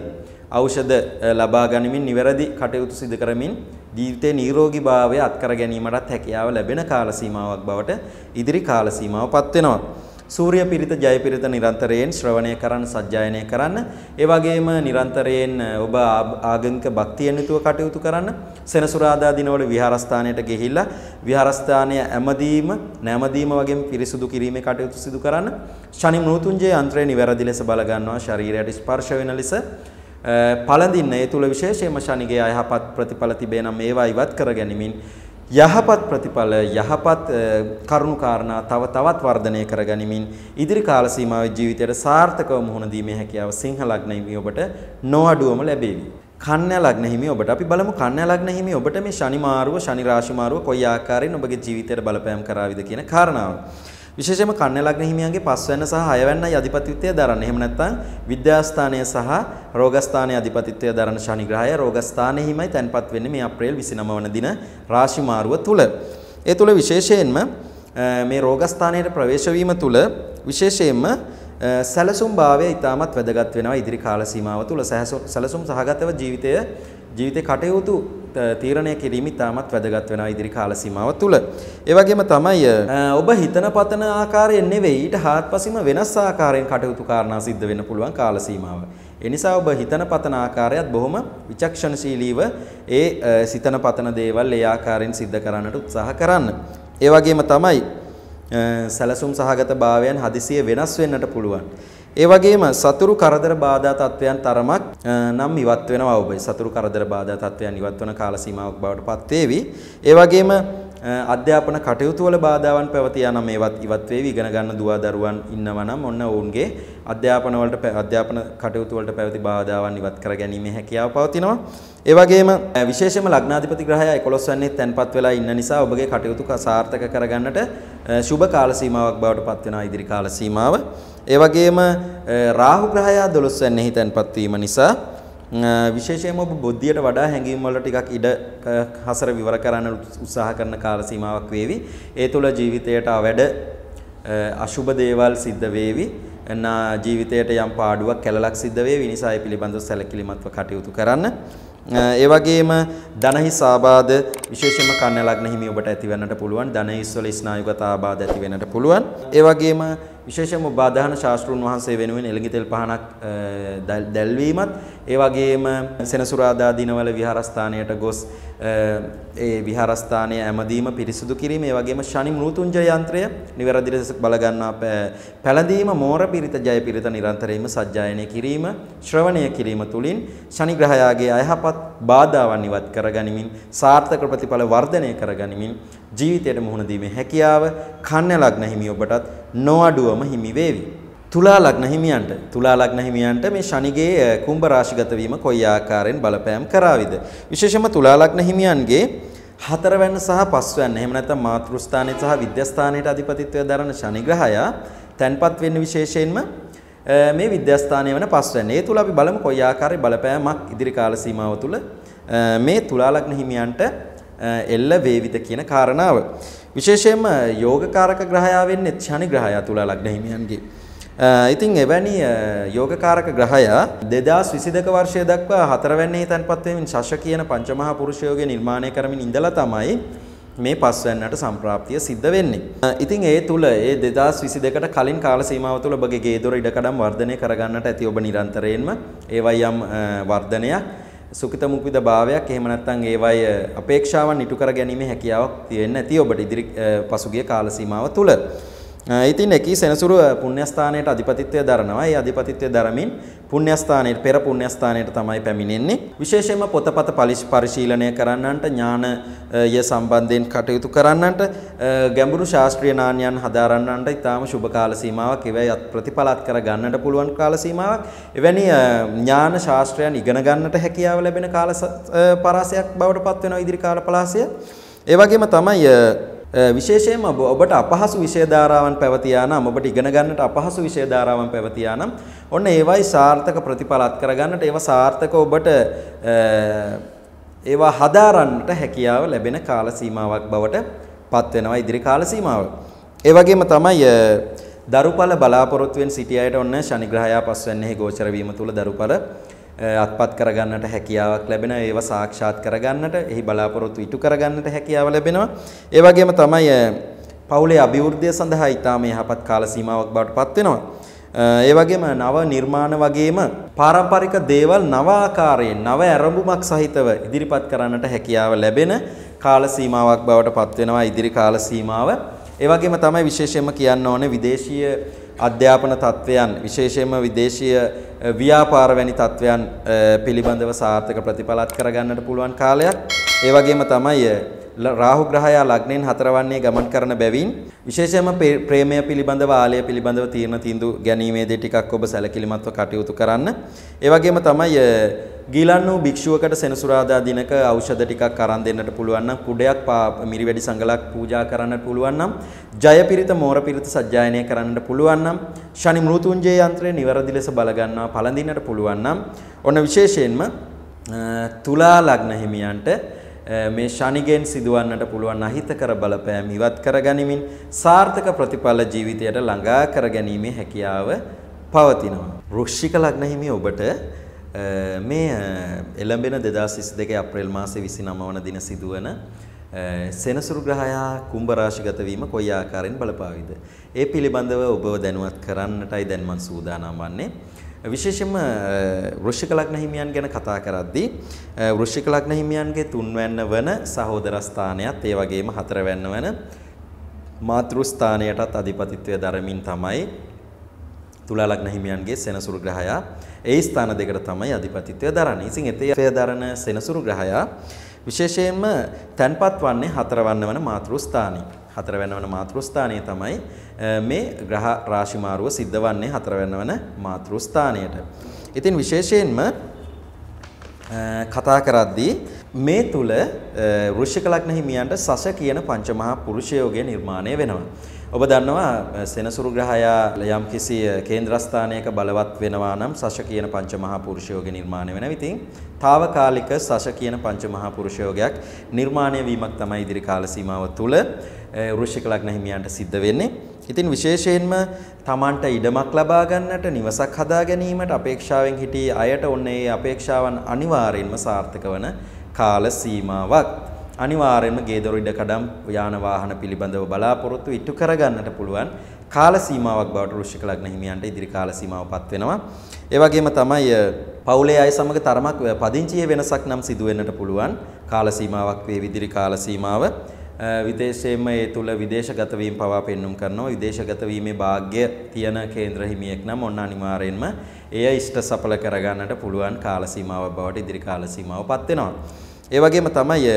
ඖෂධ ලබා ගනිමින් නිවැරදි කටයුතු සිදු කරමින් ජීවිතේ නිරෝගීභාවය අත්කර ගැනීමටත් හැකියාව ලැබෙන කාල සීමාවක් බවට ඉදිරි කාල සීමාවපත් වෙනවා. සූර්ය පිරිත ජය පිරිත නිරන්තරයෙන් ශ්‍රවණය කරන්න සජ්ජායනය කරන්න. ඒ වගේම නිරන්තරයෙන් ඔබ ආගමික භක්තියෙන් යුතුව කටයුතු කරන්න. සෙනසුරාදා දිනවල විහාරස්ථානයට ගිහිල්ලා විහාරස්ථානය ඇමදීම නැමදීම වගේම පිරිසුදු කිරීමේ කටයුතු සිදු කරන්න. ශනි මෘතුංජය යන්ත්‍රය නිවැරදි ලෙස බල ගන්නවා ශරීරයට ස්පර්ශ වෙන ලෙස පළඳින්න. ඒ තුල විශේෂයෙන්ම ශනිගේ අයහපත් ප්‍රතිඵල තිබේ නම් ඒවා ඉවත් කර ගැනීමෙන් යහපත් ප්‍රතිඵල යහපත් කරුණු කාරණා තවත් වර්ධනය කර ගැනීමෙන් ඉදිරි කාල සීමාවේ ජීවිතයට සාර්ථකව මුහුණ දීමේ හැකියාව සිංහ ලග්න හිමි ඔබට නොඅඩුවම ලැබේවි. කන්‍යා ලග්න හිමි ඔබට අපි බලමු කන්‍යා ලග්න හිමි ඔබට මේ ශනි මාරුව ශනි රාශි මාරුව කොයි ආකාරයෙන් ඔබගේ ජීවිතයට බලපෑම් කරාවිද කියන කාරණාව. විශේෂයෙන්ම කන්‍යා ලග්න හිමියන්ගේ 5 වෙනි සහ 6 වෙනි අධිපතිත්වය දරන. එහෙම නැත්නම් විද්‍යාස්ථානයේ සහ රෝගස්ථානයේ අධිපතිත්වය දරන ශනි ග්‍රහය රෝගස්ථානයේ හිමයි තැන්පත් වෙන්නේ මේ අප්‍රේල් 29 වන දින රාශි මාරුව තුල. ඒ තුල විශේෂයෙන්ම මේ රෝගස්ථානයේ ප්‍රවේශ වීම තුල විශේෂයෙන්ම සැලසුම් භාවය ඉතාමත් වැදගත් වෙනවා ඉදිරි කාල සීමාව තුල. සැලසුම් සහගතව ජීවිතේ කටයුතු තීරණය කිරීම ඉතාමත් වැදගත් වෙනවා ඉදිරි කාල සීමාව තුල. ඒ වගේම තමයි ඔබ හිතන පතන ආකාරයෙන් නෙවෙයි ඊට හාත්පසින්ම වෙනස් ආකාරයෙන් කටයුතු කාරණා සිද්ධ වෙන්න පුළුවන් කාල සීමාව. ඒ නිසා ඔබ හිතන පතන ආකාරයත් බොහොම විචක්ෂණශීලීව ඒ සිතන පතන දේවල් ඒ ආකාරයෙන් සිද්ධ කරන්නට උත්සාහ කරන්න. ඒ වගේම තමයි සැලසුම් සහගත භාවයන් හදිසියෙ වෙනස් වෙන්නට පුළුවන්. ඒ වගේම සතුරු කරදර බාධා තත්වයන් තරමක් නම් ඉවත් වෙනවා ඔබ. සතුරු කරදර බාධා තත්වයන් ඉවත් වන කාල සීමාවක් බවට පත් වේවි. ඒ වගේම අධ්‍යාපන කටයුතු වල බාධාවන් පැවතියා නම් ඒවත් ඉවත් වේවි. ඉගෙන ගන්න දුවා දරුවන් ඉන්නවා නම් ඔන්න ඔවුන්ගේ අධ්‍යාපන කටයුතු වලට පැවති බාධාවන් ඉවත් කර ගැනීමේ හැකියාව පවතිනවා. ඒ වගේම විශේෂයෙන්ම ලග්නාධිපති ග්‍රහය 11 වෙනිත් තැන්පත් වෙලා ඉන්න නිසා ඔබගේ කටයුතු සාර්ථක කරගන්නට සුබ කාල සීමාවක් බවට පත් වෙනවා ඉදිරි කාල සීමාව. ඒ වගේම රාහු ග්‍රහය 12 වෙනි තැන්පත් වීම නිසා විශේෂයෙන්ම ඔබ බුද්ධියට වඩා හැඟීම් වල ටිකක් ඉඩ හසර විවර කරන්න උත්සාහ කරන කාල සීමාවක් වේවි. ඒ තුළ ජීවිතයට වැඩ අශුභ දේවල් සිද්ධ වේවි. ජීවිතයට යම් පාඩුවක් කැලලක් සිද්ධ වේවි. නිසා ඒ පිළිබඳව සැලකිලිමත්ව කටයුතු කරන්න. ඒ වගේම ධනහිස් ආබාධ විශේෂයෙන්ම කන්‍යා ලග්න හිමි ඔබට ඇතිවෙන්නට පුළුවන්. ධනහිස් වල ස්නායුගත ආබාධ ඇති වෙන්නට පුළුවන්. ඒ වගේම විශේෂයෙන්ම බාධාන ශාස්ත්‍රුන් වහන්සේ වෙනුවෙන් එළඟි තෙල් පහනක් දැල්වීමත් ඒ වගේම සෙනසුරාදා දිනවල විහාරස්ථානයට ගොස් ඒ විහාරස්ථානයේ ඇමදීම පිරිසුදු කිරීම ඒ වගේම ශනි මෘතුංජය යන්ත්‍රය නිවැරදි ලෙස බල ගන්නවා පැලඳීම මෝර පිරිත ජය පිරිත නිරන්තරයෙන්ම සජ්ජායනය කිරීම ශ්‍රවණය කිරීම තුලින් ශනි ග්‍රහයාගේ අයහපත් බාධාවන් ඉවත් කරගනිමින් සාර්ථක ප්‍රතිඵල වර්ධනය කරගනිමින් ජීවිතයට මුහුණ දීමේ හැකියාව කන්‍යා ලග්න හිමි ඔබටත් නොඅඩුවම හිමි වේවි. තුලා ලග්න හිමියන්ට මේ ශනිගේ කුම්භ රාශිගත වීම කොයි ආකාරයෙන් බලපෑම් කරාවිද? විශේෂයෙන්ම තුලා ලග්න හිමියන්ගේ 4 වෙනි සහ 5 වෙනි එහෙම නැත්නම් මාතෘ ස්ථානයේ සහ විද්‍යාස්ථානයේ අධිපතිත්වය දරන ශනි ග්‍රහයා තැන්පත් වෙන්නේ විශේෂයෙන්ම මේ විද්‍යාස්ථානයේ වෙන 5 වෙනි. ඒ තුල අපි බලමු කොයි ආකාරයේ බලපෑමක් ඉදිරි කාල සීමාව තුල මේ තුලා ලග්න හිමියන්ට එල්ල වේවිද කියන කාරණාව. විශේෂයෙන්ම යෝගකාරක ග්‍රහයා වෙන්නේ ශනි ග්‍රහයා තුලා ලග්න හිමියන්ගේ. ඉතින් එවැනි යෝගකාරක ග්‍රහයා 2022 වර්ෂය දක්වා 4 වෙනි තැන්පත් වෙමින් ශෂ කියන පංචමහා පුරුෂ යෝගය නිර්මාණය කරමින් ඉඳලා තමයි මේ 5 වෙනිට සම්ප්‍රාප්තිය සිද්ධ වෙන්නේ. ඉතින් ඒ තුල ඒ 2022ට කලින් කාල සීමාව තුල ඔබගේ ගේ දොර ඉඩකඩම් වර්ධනය කරගන්නට ඇති ඔබ නිරන්තරයෙන්ම ඒවයි යම් වර්ධනයක් සුඛිත මුඛිත භාවයක් එහෙම නැත්නම් ඒවයි අපේක්ෂාවන් ඉටු කර ගැනීමේ හැකියාවක් තියෙන්න ඇති ඔබට ඉදිරි පසුගිය කාල සීමාව තුල. ඉතින් එකී සෙනසුරු පුණ්‍යස්ථානයට අධිපතිත්වය දරනවා. ඒ අධිපතිත්වය දරමින් පුණ්‍යස්ථානයේ පෙර පුණ්‍යස්ථානයට තමයි පැමිණෙන්නේ. විශේෂයෙන්ම පොතපත පරිශීලනය කරන්නන්ට ඥානය සම්බන්ධයෙන් කටයුතු කරන්නන්ට ගැඹුරු ශාස්ත්‍රීය ඥානයන් හදාරන්නන්ට ඊටාම සුබ කාල සීමාවක් ඒවයි ප්‍රතිඵලත් කර ගන්නට පුළුවන් කාල සීමාවක්. එවැනි ඥාන ශාස්ත්‍රයන් ඉගෙන ගන්නට හැකියාව ලැබෙන කාල පරාසයක් බවට පත් වෙනවා ඉදිරි කාල පලාසය. ඒ වගේම තමයි විශේෂයෙන්ම ඔබට අපහසු විෂය ධාරාවන් පැවතියා නම් ඔබට ඉගෙන ගන්නට අපහසු විෂය ධාරාවන් පැවතියා නම් ඔන්න ඒවයි සාර්ථක ප්‍රතිඵලත් කරගන්නට ඒවා සාර්ථක ඔබට ඒවා හදාරන්නට හැකියාව ලැබෙන කාල සීමාවක් බවට පත් වෙනවා ඉදිරි කාල සීමාව. ඒ වගේම තමයි දරුඵල බලාපොරොත්තුෙන් සිටි අයට ඔන්න ශනි ග්‍රහයා පස්වැන්නේ ගෝචර වීම තුල දරුඵල අත්පත් කරගන්නට හැකියාවක් ලැබෙනවා. ඒවා සාක්ෂාත් කරගන්නට, එහි බලාපොරොත්තු ඉටු කරගන්නට හැකියාව ලැබෙනවා. ඒ වගේම තමයි පවුලේ අභිවෘද්ධිය සඳහා ඊටාම යහපත් කාල සීමාවක් බවට පත් වෙනවා. ඒ වගේම නව නිර්මාණ වගේම පාරම්පරික දේවල් නව ආකාරයෙන් නව ආරම්භමක් සහිතව ඉදිරිපත් කරන්නට හැකියාව ලැබෙන කාල සීමාවක් බවට පත් වෙනවා ඉදිරි කාල සීමාව. ඒ වගේම තමයි විශේෂයෙන්ම කියන්න ඕනේ විදේශීය අධ්‍යාපන තත්වයන් විශේෂයෙන්ම විදේශීය ව්‍යාපාර වැනි තත්වයන් පිළිබඳව සාර්ථක ප්‍රතිඵලත් කරගන්නට පුළුවන් කාලයක්. ඒ වගේම තමයි රාහු ග්‍රහයා ලග්නෙන් හතරවන්නේ ගමන් කරන බැවින් විශේෂයෙන්ම ප්‍රේමය පිළිබඳව ආලය පිළිබඳව තීරණ තීන්දුව ගැනීමේදී ටිකක් ඔබ සැලකිලිමත්ව කටයුතු කරන්න. ඒ වගේම තමයි ගිලන් වූ භික්ෂුවකට සෙනසුරාදා දිනක ඖෂධ ටිකක් අරන් දෙන්නට පුළුවන් නම් කුඩයක් මිරිවැඩි සංගලක් පූජා කරන්නට පුළුවන් නම් ජයපිරිත මෝරපිරිත සජ්ජායනය කරන්නට පුළුවන් නම් ශනි මෘතුංජය යන්ත්‍රය නිවැරදි ලෙස බල ගන්නවා පළඳින්නට පුළුවන් නම් ඔන්න විශේෂයෙන්ම තුලා ලග්න හිමියන්ට මේ ශනිගෙන් සිදුවන්නට පුළුවන් අහිතකර බලපෑම් ඉවත් කරගනිමින් සාර්ථක ප්‍රතිඵල ජීවිතයට ළඟා කරගැනීමේ හැකියාව පවතිනවා. වෘශ්චික ලග්න හිමිය ඔබට මේ එළඹෙන 2022 අප්‍රේල් මාසයේ 29 වන දින සිදුවන සෙනසුරු ග්‍රහයා කුම්භ රාශිගත වීම කොයි ආකාරයෙන් බලපාවිද? ඒ පිළිබඳව ඔබව දැනුවත් කරන්නටයි දැන් මම සූදානම් වන්නේ. විශේෂයෙන්ම වෘශ්චික ලග්න හිමියන් ගැන කතා කරද්දී වෘශ්චික ලග්න හිමියන්ගේ තුන්වැන්න වන සහෝදර ස්ථානයත් ඒ වගේම හතරවැන්න වන මාතෘ ස්ථානයටත් අධිපතිත්වය දරමින් තමයි තුලා ලග්න හිමියන්ගේ සෙනසුරු ග්‍රහයා ඒ ස්ථාන දෙකට තමයි අධිපතිත්වය දරන්නේ. ඉතින් ඒ දරන සෙනසුරු ග්‍රහයා විශේෂයෙන්ම තැන්පත් වන්නේ හතරවැන්න වන මාතෘ ස්ථානයේ. හතරවැන්න වන මාතෘ ස්ථානයේ තමයි මේ ග්‍රහ රාශි මාරුව සිද්ධ වන්නේ හතරවැන්න වන මාතෘ ස්ථානයට. ඉතින් විශේෂයෙන්ම කතා කරද්දී මේ තුල වෘශ්චික ලග්න හිමියන්ට සස කියන පංචමහා පුරුෂ යෝගය නිර්මාණය වෙනවා. ඔබ දන්නවා සෙනසුරු ග්‍රහයා යම්කිසි කේන්ද්‍රස්ථානයක බලවත් වෙනවා නම් සස කියන පංචමහා පුරුෂ යෝගය නිර්මාණය වෙනවා. ඉතින් తాවකාලික සස කියන පංචමහා පුරුෂ යෝගයක් නිර්මාණය වීමක් තමයි ඉදිරි කාල සීමාව තුල වෘශ්චික ලග්න හිමියන්ට සිද්ධ වෙන්නේ. ඉතින් විශේෂයෙන්ම තමන්ට ඉඩමක් ලබා ගන්නට නිවසක් හදා ගැනීමට අපේක්ෂාවෙන් සිටි අයට ඔන්න ඒ අපේක්ෂාවන් අනිවාර්යෙන්ම සාර්ථක වන කාල සීමාවක්. අනිවාර්යෙන්ම ගේ දොර ඉඩකඩම් යාන වාහන පිළිබඳව බලාපොරොත්තු ඉටු කරගන්නට පුළුවන් කාල සීමාවක් බවට වෘශ්චික ලග්න හිමියන්ට ඉදිරි කාල සීමාවපත් වෙනවා. ඒ වගේම තමයි පවුලේ අය සමග තරමක් පදිංචියේ වෙනසක් නම් සිදු වෙන්නට පුළුවන් කාල සීමාවක් වේ ඉදිරි කාල සීමාව. විදේශයෙන්ම ඒ තුල විදේශගත වීම පවා පෙන්눔 කරනවා. විදේශගත වීමේ වාග්ය තියෙන කේන්ද්‍ර හිමියෙක් නම් ඔන්න අනිවාර්යෙන්ම එය ඉෂ්ට සඵල කරගන්නට පුළුවන් කාල සීමාවක් බවට ඉදිරි කාල සීමාවපත් වෙනවා. ඒ වගේම තමයි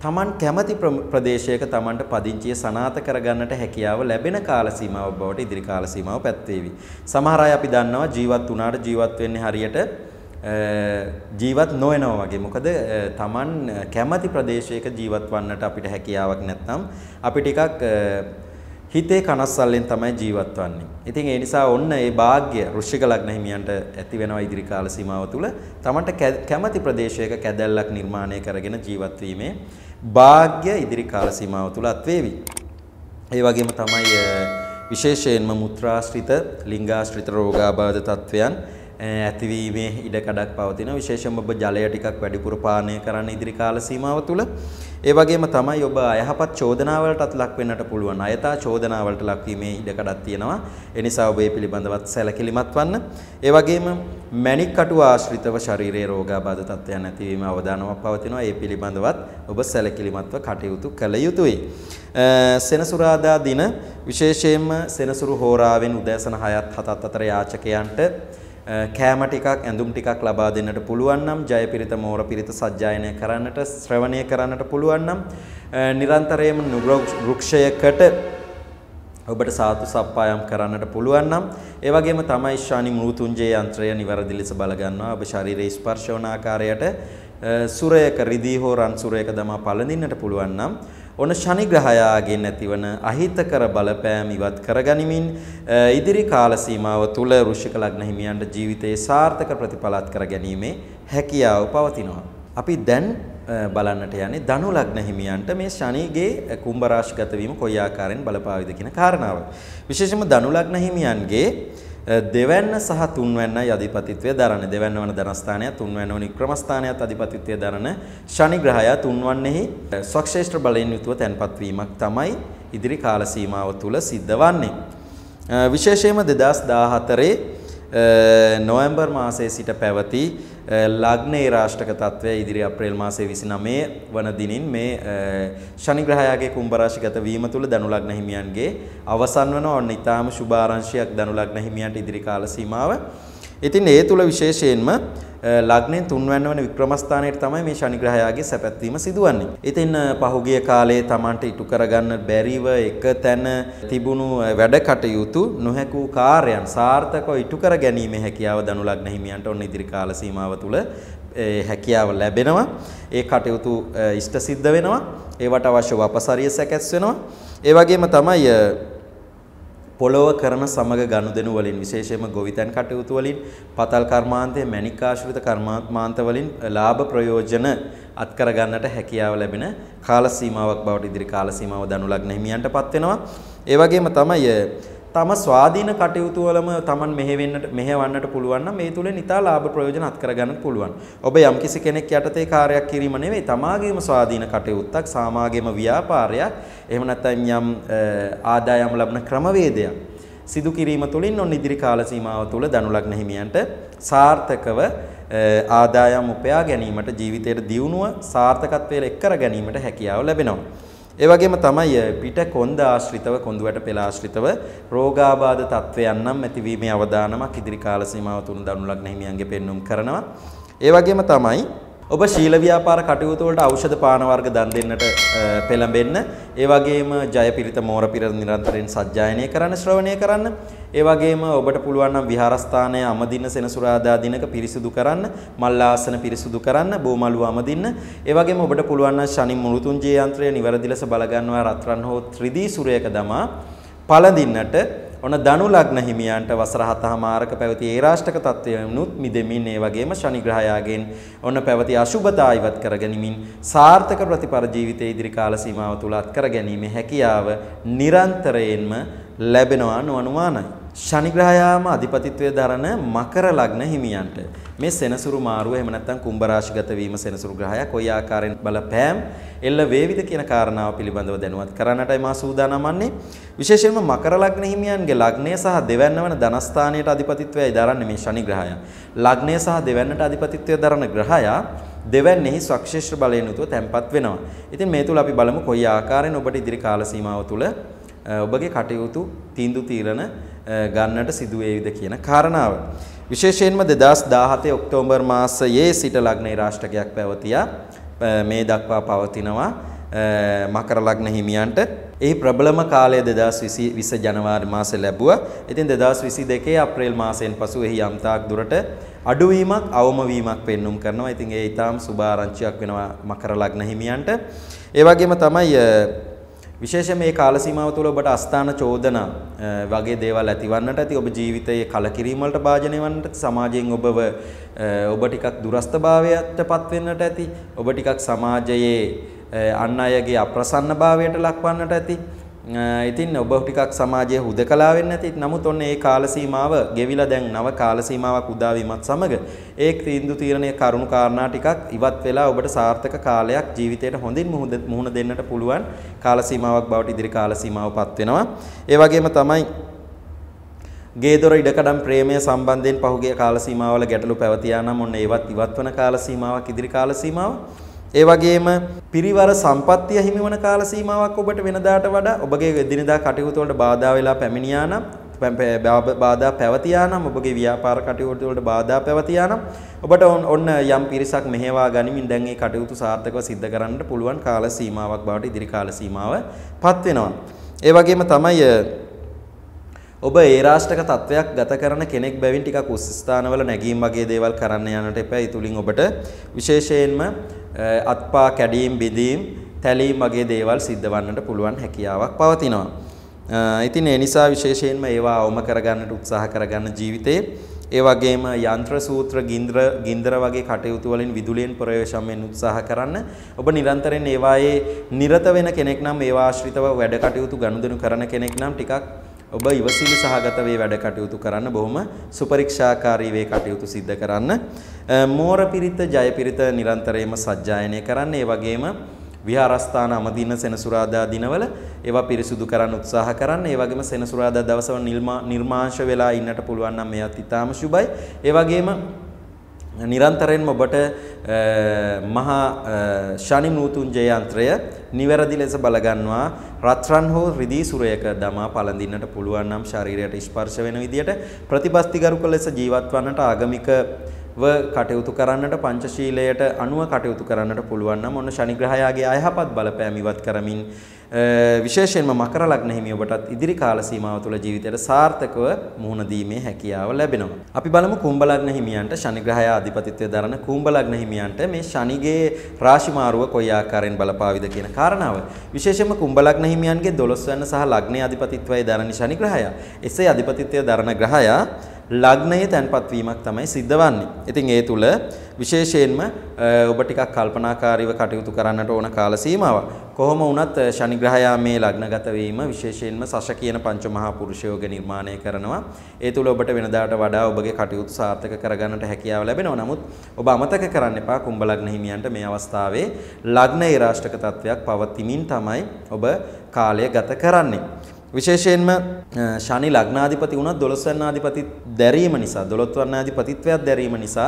තමන් කැමති ප්‍රදේශයක තමන්ට පදිංචිය සනාථ කරගන්නට හැකියාව ලැබෙන කාල සීමාවක් බවට ඉදිරි කාල සීමාව පැත්වේවි. සමහර අය අපි දන්නවා ජීවත් වුණාට ජීවත් වෙන්නේ හරියට ජීවත් නොවෙනවා වගේ. මොකද තමන් කැමති ප්‍රදේශයක ජීවත් වන්නට අපිට හැකියාවක් නැත්නම් අපි ටිකක් හිතේ කනස්සල්ලෙන් තමයි ජීවත් වන්නේ. ඉතින් ඒ නිසා ඔන්න ඒ වාග්ය වෘශ්චික ලග්න හිමියන්ට ඇති වෙනවා ඉදිරි කාල සීමාව තුළ තමන්ට කැමති ප්‍රදේශයක කැදැල්ලක් නිර්මාණය කරගෙන ජීවත් වීමේ වාග්ය ඉදිරි කාල සීමාව තුළ අත්වේවි. ඒ වගේම තමයි විශේෂයෙන්ම මුත්‍රාශ්‍රිත ලිංගාශ්‍රිත රෝගාබාධ තත්වයන් ඇතිවීමේ ඉඩකඩක් පවතින. විශේෂයෙන්ම ඔබ ජලය ටිකක් වැඩිපුර පානය කරන්න ඉදිරි කාල සීමාව තුළ. ඒ වගේම තමයි ඔබ අයහපත් චෝදනාවලටත් ලක් වෙන්නට පුළුවන්. අයථා චෝදනාවලට ලක්වීමේ ඉඩකඩක් තියෙනවා. ඒ නිසා ඔබ මේ පිළිබඳවත් සැලකිලිමත් වන්න. ඒ වගේම මැණික් කටුව ආශ්‍රිතව ශරීරයේ රෝගාබාධ තත්ත්වයන් ඇතිවීම අවදානමක් පවතිනවා. ඒ පිළිබඳවත් ඔබ සැලකිලිමත්ව කටයුතු කළ යුතුයි. සෙනසුරාදා දින විශේෂයෙන්ම සෙනසුරු හෝරාවෙන් උදෑසන 6ත් 7ත් අතර යාචකයන්ට කෑම ටිකක් ඇඳුම් ටිකක් ලබා දෙන්නට පුළුවන් නම් ජයපිරිත මෝරපිරිත සජ්ජායනය කරන්නට ශ්‍රවණය කරන්නට පුළුවන් නම් නිරන්තරයෙන්ම වෘක්ෂයකට ඔබට සාතු සප්පායම් කරන්නට පුළුවන් නම් ඒ වගේම තමයි ශානි මෘතුංජය යන්ත්‍රය නිවැරදි ලෙස බල ගන්නවා. ඔබ ශරීරයේ ස්පර්ශ වන ආකාරයට සුරයක රිදී හෝ රන් සුරයක දමා පළඳින්නට පුළුවන් නම් ඔන්න ශනි ග්‍රහයාගෙන් ඇතිවන අහිතකර බලපෑම් ඉවත් කරගනිමින් ඉදිරි කාල සීමාව තුල වෘශ්චික ලග්න හිමියන්ට ජීවිතයේ සාර්ථක ප්‍රතිඵලත් කරගැනීමේ හැකියාව පවතිනවා. අපි දැන් බලන්නට යන්නේ ධනු ලග්න හිමියන්ට මේ ශනිගේ කුම්භ රාශිගත වීම කොයි ආකාරයෙන් බලපාවිද කියන කාරණාව. විශේෂයෙන්ම ධනු ලග්න හිමියන්ගේ දෙවැන්න සහ තුන්වැන්නයි අධිපතිත්වය දරන. දෙවැන්න වන ධනස්ථානය, තුන්වැන්න වන වික්‍රමස්ථානයත් අධිපතිත්වය දරන ශනි ග්‍රහයා තුන්වන්නේහි ස්වක්ෂේත්‍ර බලයෙන් යුතුව තැන්පත් වීමක් තමයි ඉදිරි කාල සීමාව තුල සිද්ධ වන්නේ. විශේෂයෙන්ම 2014 නොවැම්බර් මාසයේ සිට පැවති ලග්නේ රාෂ්ටක තත්වය ඉදිරි අප්‍රේල් මාසයේ 29 වන දිනින් මේ ශනි ග්‍රහයාගේ කුම්භ රාශිගත වීම තුල ධනු ලග්න හිමියන්ගේ අවසන් වන ඔන්න ඊටාම සුභාරංශයක් ධනු ලග්න හිමියන්ට ඉදිරි කාල සීමාව. ඉතින් ඒ තුල විශේෂයෙන්ම ලග්නෙන් තුන්වැන්න වන වික්‍රමස්ථානයේ තමයි මේ ශනි ග්‍රහයාගේ සැපැත්වීම සිදුවන්නේ. ඉතින් පහුගිය කාලයේ Tamanට ඉටු කරගන්න බැරිව එක තැන තිබුණු වැඩ කටයුතු නොහැකූ කාර්යයන් සාර්ථකව ඉටු කර ගැනීමේ හැකියාව ධනු ලග්න හිමියන්ට ඔන්න ඉදිරි කාල සීමාව තුළ හැකියාව ලැබෙනවා. ඒ කටයුතු ඉෂ්ට සිද්ධ වෙනවා. ඒවට අවශ්‍ය වපසරිය සැකස් වෙනවා. ඒ වගේම තමයි පොළොව කරන සමග ගනුදෙනු වලින් විශේෂයෙන්ම ගොවිතැන් කටයුතු වලින් පතල් කර්මාන්තයේ මැණික් ආශ්‍රිත කර්මාන්ත වලින් ලාභ ප්‍රයෝජන අත්කර ගන්නට හැකියාව ලැබෙන කාල සීමාවක් බවට ඉදිරි කාල සීමාව ධනු ලග්න හිමියන්ටපත් වෙනවා. ඒ වගේම තමයි තම ස්වාධීන කටයුතු වලම Taman මෙහෙවන්නට පුළුවන් නම් මේ තුලින් ඉතා ලාභ ප්‍රයෝජන අත්කර ගන්නට පුළුවන්. ඔබ යම්කිසි කෙනෙක් යටතේ කාර්යයක් කිරීම නෙවෙයි තමාගේම ස්වාධීන කටයුත්තක් සාමාගේම ව්‍යාපාරයක් එහෙම නැත්නම් යම් ආදායම් ලබන ක්‍රමවේදයක් සිදු කිරීම තුළින් ඔන්න ඉදිරි කාල සීමාව තුළ ධනු ලග්න හිමියන්ට සාර්ථකව ආදායම් උපයා ගැනීමට ජීවිතයේ දියුණුව සාර්ථකත්වයට එක් කර ගැනීමට හැකියාව ලැබෙනවා. ඒ වගේම තමයි පිට කොන්ද ආශ්‍රිතව කොඳුවට පෙළ ආශ්‍රිතව රෝගාබාධ තත්වයන් නම් ඇතිවීමේ අවදානමක් ඉදිරි කාල සීමාව තුන ධනු ලග්න හිමියන්ගේ පෙන්눔 කරනවා. ඒ වගේම තමයි ඔබ ශීල ව්‍යාපාර කටයුතු වලට ඖෂධ පාන වර්ග දන් දෙන්නට පෙළඹෙන්න. ඒ වගේම ජයපිරිත මෝරපිර නිරන්තරයෙන් සජ්ජායනය කරන්න ශ්‍රවණය කරන්න. ඒ වගේම ඔබට පුළුවන් නම් විහාරස්ථානය අමදින්න සෙනසුරාදා දිනක පිරිසුදු කරන්න, මල් ආසන පිරිසුදු කරන්න, බෝමලුව අමදින්න. ඒ වගේම ඔබට පුළුවන් නම් ශනි මුළුතුන්ජේ යන්ත්‍රය නිවැරදි ලෙස බල ගන්නවා රත්රන් හෝ ත්‍රිදී සුරයක දමා පළඳින්නට ඔන්න ධනු ලග්න හිමියන්ට වසර 7මාරක පැවති ඒ රාෂ්ටක තත්ත්වයන්ුත් මිදෙමින් ඒ වගේම ශනි ග්‍රහයාගෙන් ඔන්න පැවති අශුභතා ඉවත් කර ගැනීමෙන් සාර්ථක ප්‍රතිපර ජීවිතයේ ඉදිරි කාල සීමාව තුල අත්කර ගැනීමේ හැකියාව නිරන්තරයෙන්ම ලැබෙනවා නොඅනුමානයි. ශනි ග්‍රහයාම අධිපතිත්වයේ දරන මකර ලග්න හිමියන්ට මේ සෙනසුරු මාරුව එහෙම නැත්නම් කුම්භ රාශිගත වීම සෙනසුරු ග්‍රහයා කොයි ආකාරයෙන් බලපෑම් එල්ල වේවිද කියන කාරණාව පිළිබඳව දැනුවත් කරන්නටයි මා සූදානම් වන්නේ. විශේෂයෙන්ම මකර ලග්න හිමියන්ගේ ලග්නය සහ දෙවැන්න වන ධනස්ථානයට අධිපතිත්වයයි දරන්නේ මේ ශනි ග්‍රහයා. ලග්නය සහ දෙවැන්නට අධිපතිත්වය දරන ග්‍රහයා දෙවැන්නෙහි ස්වක්ෂේත්‍ර බලයෙන් උතුව තැන්පත් වෙනවා. ඉතින් මේ තුල අපි බලමු කොයි ආකාරයෙන් ඔබට ඉදිරි කාල සීමාව තුල ඔබගේ කටයුතු තීන්දුව తీරන ගන්නට සිදු වේවිද කියන කාරණාව. විශේෂයෙන්ම 2017 ඔක්තෝබර් මාසයේ සිට ලග්නේ රාෂ්ටකයක් පැවතියා මේ දක්වා පවතිනවා මකර ලග්න හිමියන්ට. එහි ප්‍රබලම කාලය 2020 ජනවාරි මාසයේ ලැබුවා. ඉතින් 2022 අප්‍රේල් මාසයෙන් පසු එහි යම්තාක් දුරට අඩුවීමක් අවමවීමක් පෙන්눔 කරනවා. ඉතින් ඒ ඊටාම් සුභාරංචියක් වෙනවා මකර ලග්න හිමියන්ට. ඒ වගේම තමයි විශේෂයෙන් මේ කාල සීමාව තුළ ඔබට අස්ථාන චෝදනා වගේ දේවල් ඇතිවන්නට ඇති. ඔබ ජීවිතයේ කලකිරීම වලට භාජනය වන්නට ඇති. සමාජයෙන් ඔබ ටිකක් දුරස්ථභාවයටපත් වෙන්නට ඇති. ඔබ ටිකක් සමාජයේ අන් අයගේ අප්‍රසන්නභාවයට ලක්වන්නට ඇති. ඉතින් ඔබ ටිකක් සමාජයේ හුදකලා වෙන්න ඇති. නමුත් ඔන්න ඒ කාල සීමාව ගෙවිලා දැන් නව කාල සීමාවක් උදා වීමත් සමග ඒ තීන්දුව තීරණය කරුණු කාරණා ටිකක් ඉවත් වෙලා ඔබට සාර්ථක කාලයක් ජීවිතයට හොඳින් මුහුණ දෙන්නට පුළුවන් කාල සීමාවක් බවට ඉදිරි කාල සීමාවපත් වෙනවා. ඒ වගේම තමයි ගේදොර ඉඩකඩම් ප්‍රේමය සම්බන්ධයෙන් පහුගිය කාල සීමාවල ගැටලු පැවතියා නම් ඔන්න ඒවත් ඉවත් වන කාල සීමාවක් ඉදිරි කාල සීමාව. ඒ වගේම පිරිවර සම්පත්තිය හිමිවන කාල සීමාවක් ඔබට වෙනදාට වඩා ඔබගේ එදිනෙදා කටයුතු වලට බාධා වෙලා පැමිණියා නම් බාධා පැවතියා නම් ඔබගේ ව්‍යාපාර කටයුතු වලට බාධා පැවතියා නම් ඔබට ඔන්න යම් පිරිසක් මෙහෙවා ගනිමින් දැන් මේ කටයුතු සාර්ථකව සිද්ධ කරන්නට පුළුවන් කාල සීමාවක් බවට ඉදිරි කාල සීමාවපත් වෙනවා. ඒ වගේම තමයි ඔබ ඒ රාෂ්ටක තත්වයක් ගත කරන කෙනෙක් බැවින් ටිකක් උස් ස්ථානවල නැගීම් වගේ දේවල් කරන්න යන්නට එපා. ඒ තුලින් ඔබට විශේෂයෙන්ම අත්පා කැඩීම් බිඳීම් තැලීම් වගේ දේවල් සිද්ධ වන්නට පුළුවන් හැකියාවක් පවතිනවා. ඉතින් ඒ නිසා විශේෂයෙන්ම ඒවා අවම කරගන්නට උත්සාහ කරගන්න ජීවිතේ. ඒ වගේම යන්ත්‍ර සූත්‍ර ගින්දර වගේ කටයුතු වලින් විදුලියෙන් ප්‍රවේශම් වෙන්න උත්සාහ කරන්න. ඔබ නිරන්තරයෙන් ඒවායේ නිරත වෙන කෙනෙක් නම් ඒවා ආශ්‍රිතව වැඩ කටයුතු ගනුදෙනු කරන කෙනෙක් නම් ටිකක් ඔබ ඉවසිලි සහගත වේ වැඩ කටයුතු කරන්න. බොහොම සුපරීක්ෂාකාරී වේ කටයුතු සිද්ධ කරන්න. මෝර පිරිත ජය පිරිත නිරන්තරයෙන්ම සජ්ජායනය කරන්න. ඒ වගේම විහාරස්ථාන අමදින සෙනසුරාදා දිනවල ඒවා පිරිසුදු කරන්න උත්සාහ කරන්න. ඒ වගේම සෙනසුරාදා දවසවල නිර්මාංශ වෙලා ඉන්නට පුළුවන් නම් මෙයත් ඉතාම සුබයි. ඒ වගේම නිරන්තරයෙන්ම ඔබට මහා ශනි මෘතුංජය යන්ත්‍රය නිවැරදි ලෙස බලගන්නවා රත්රන් හෝ රිදී සුරයක දමා පළඳින්නට පුළුවන් නම් ශරීරයට ස්පර්ශ වෙන විදියට ප්‍රතිපස්තිගරුක ලෙස ජීවත් වන්නට ආගමිකව කටයුතු කරන්නට පංචශීලයට අනුව කටයුතු කරන්නට පුළුවන් නම් ඔන්න ශනි ග්‍රහයාගේ අයහපත් බලපෑම් ඉවත් කරමින් විශේෂයෙන්ම මකර ලග්න හිමි ඔබටත් ඉදිරි කාල සීමාව තුළ ජීවිතයට සාර්ථකව මුහුණ දීමේ හැකියාව ලැබෙනවා. අපි බලමු කුම්භ ලග්න හිමියන්ට ශනි ග්‍රහය අධිපතිත්වය දරන කුම්භ ලග්න හිමියන්ට මේ ශනිගේ රාශි මාරුව කොයි ආකාරයෙන් බලපාවිද කියන කාරණාව. විශේෂයෙන්ම කුම්භ ලග්න හිමියන්ගේ 12 වෙනි සහ ලග්නයේ අධිපතිත්වය දරන ශනි ග්‍රහය. එසේ අධිපතිත්වය දරන ග්‍රහයා ලග්නයේ තැන්පත් වීමක් තමයි සිද්ධ වන්නේ. ඉතින් ඒ තුල විශේෂයෙන්ම ඔබ ටිකක් කල්පනාකාරීව කටයුතු කරන්නට ඕන කාල සීමාවක්. කොහොම වුණත් ශනි ග්‍රහයා මේ ලග්නගත වීම විශේෂයෙන්ම සශ කියන පංච මහා පුරුෂ යෝග නිර්මාණය කරනවා. ඒ තුල ඔබට වෙනදාට වඩා ඔබගේ කටයුතු සාර්ථක කරගන්නට හැකියාව ලැබෙනවා. නමුත් ඔබ අමතක කරන්න එපා කුම්භ ලග්න හිමියන්ට මේ අවස්ථාවේ ලග්නයේ රාෂ්ටක තත්වයක් පවතිමින් තමයි ඔබ කාලය ගත කරන්නේ. විශේෂයෙන්ම ශනි ලග්නාධිපති වුණත් 12 වර්ණාධිපති දැරීම නිසා 12 වර්ණාධිපතිත්වයක් දැරීම නිසා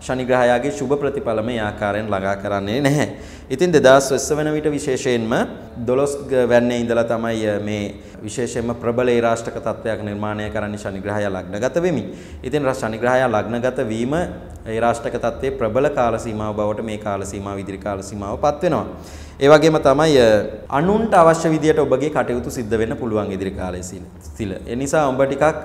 ශනි ග්‍රහයාගේ සුබ ප්‍රතිඵල මේ ආකාරයෙන් ළඟා කරන්නේ නැහැ. ඉතින් 2020 වෙන විට විශේෂයෙන්ම 12 වැන්නේ ඉඳලා තමයි මේ විශේෂයෙන්ම ප්‍රබල ඒරාෂ්ටක තත්වයක් නිර්මාණය කරන්නේ ශනි ග්‍රහයා ලග්නගත වෙමින්. ඉතින් ශනි ග්‍රහයා ලග්නගත වීම ඒරාෂ්ටක තත්වයේ ප්‍රබල කාල සීමාව බවට මේ කාල සීමාව ඉදිරි කාල සීමාවපත් වෙනවා. ඒ වගේම තමයි අනුන්ට අවශ්‍ය විදියට ඔබගේ කටයුතු සිද්ධ වෙන්න පුළුවන් ඉදිරි කාලයේ සිල. ඒ නිසා ඔබ ටිකක්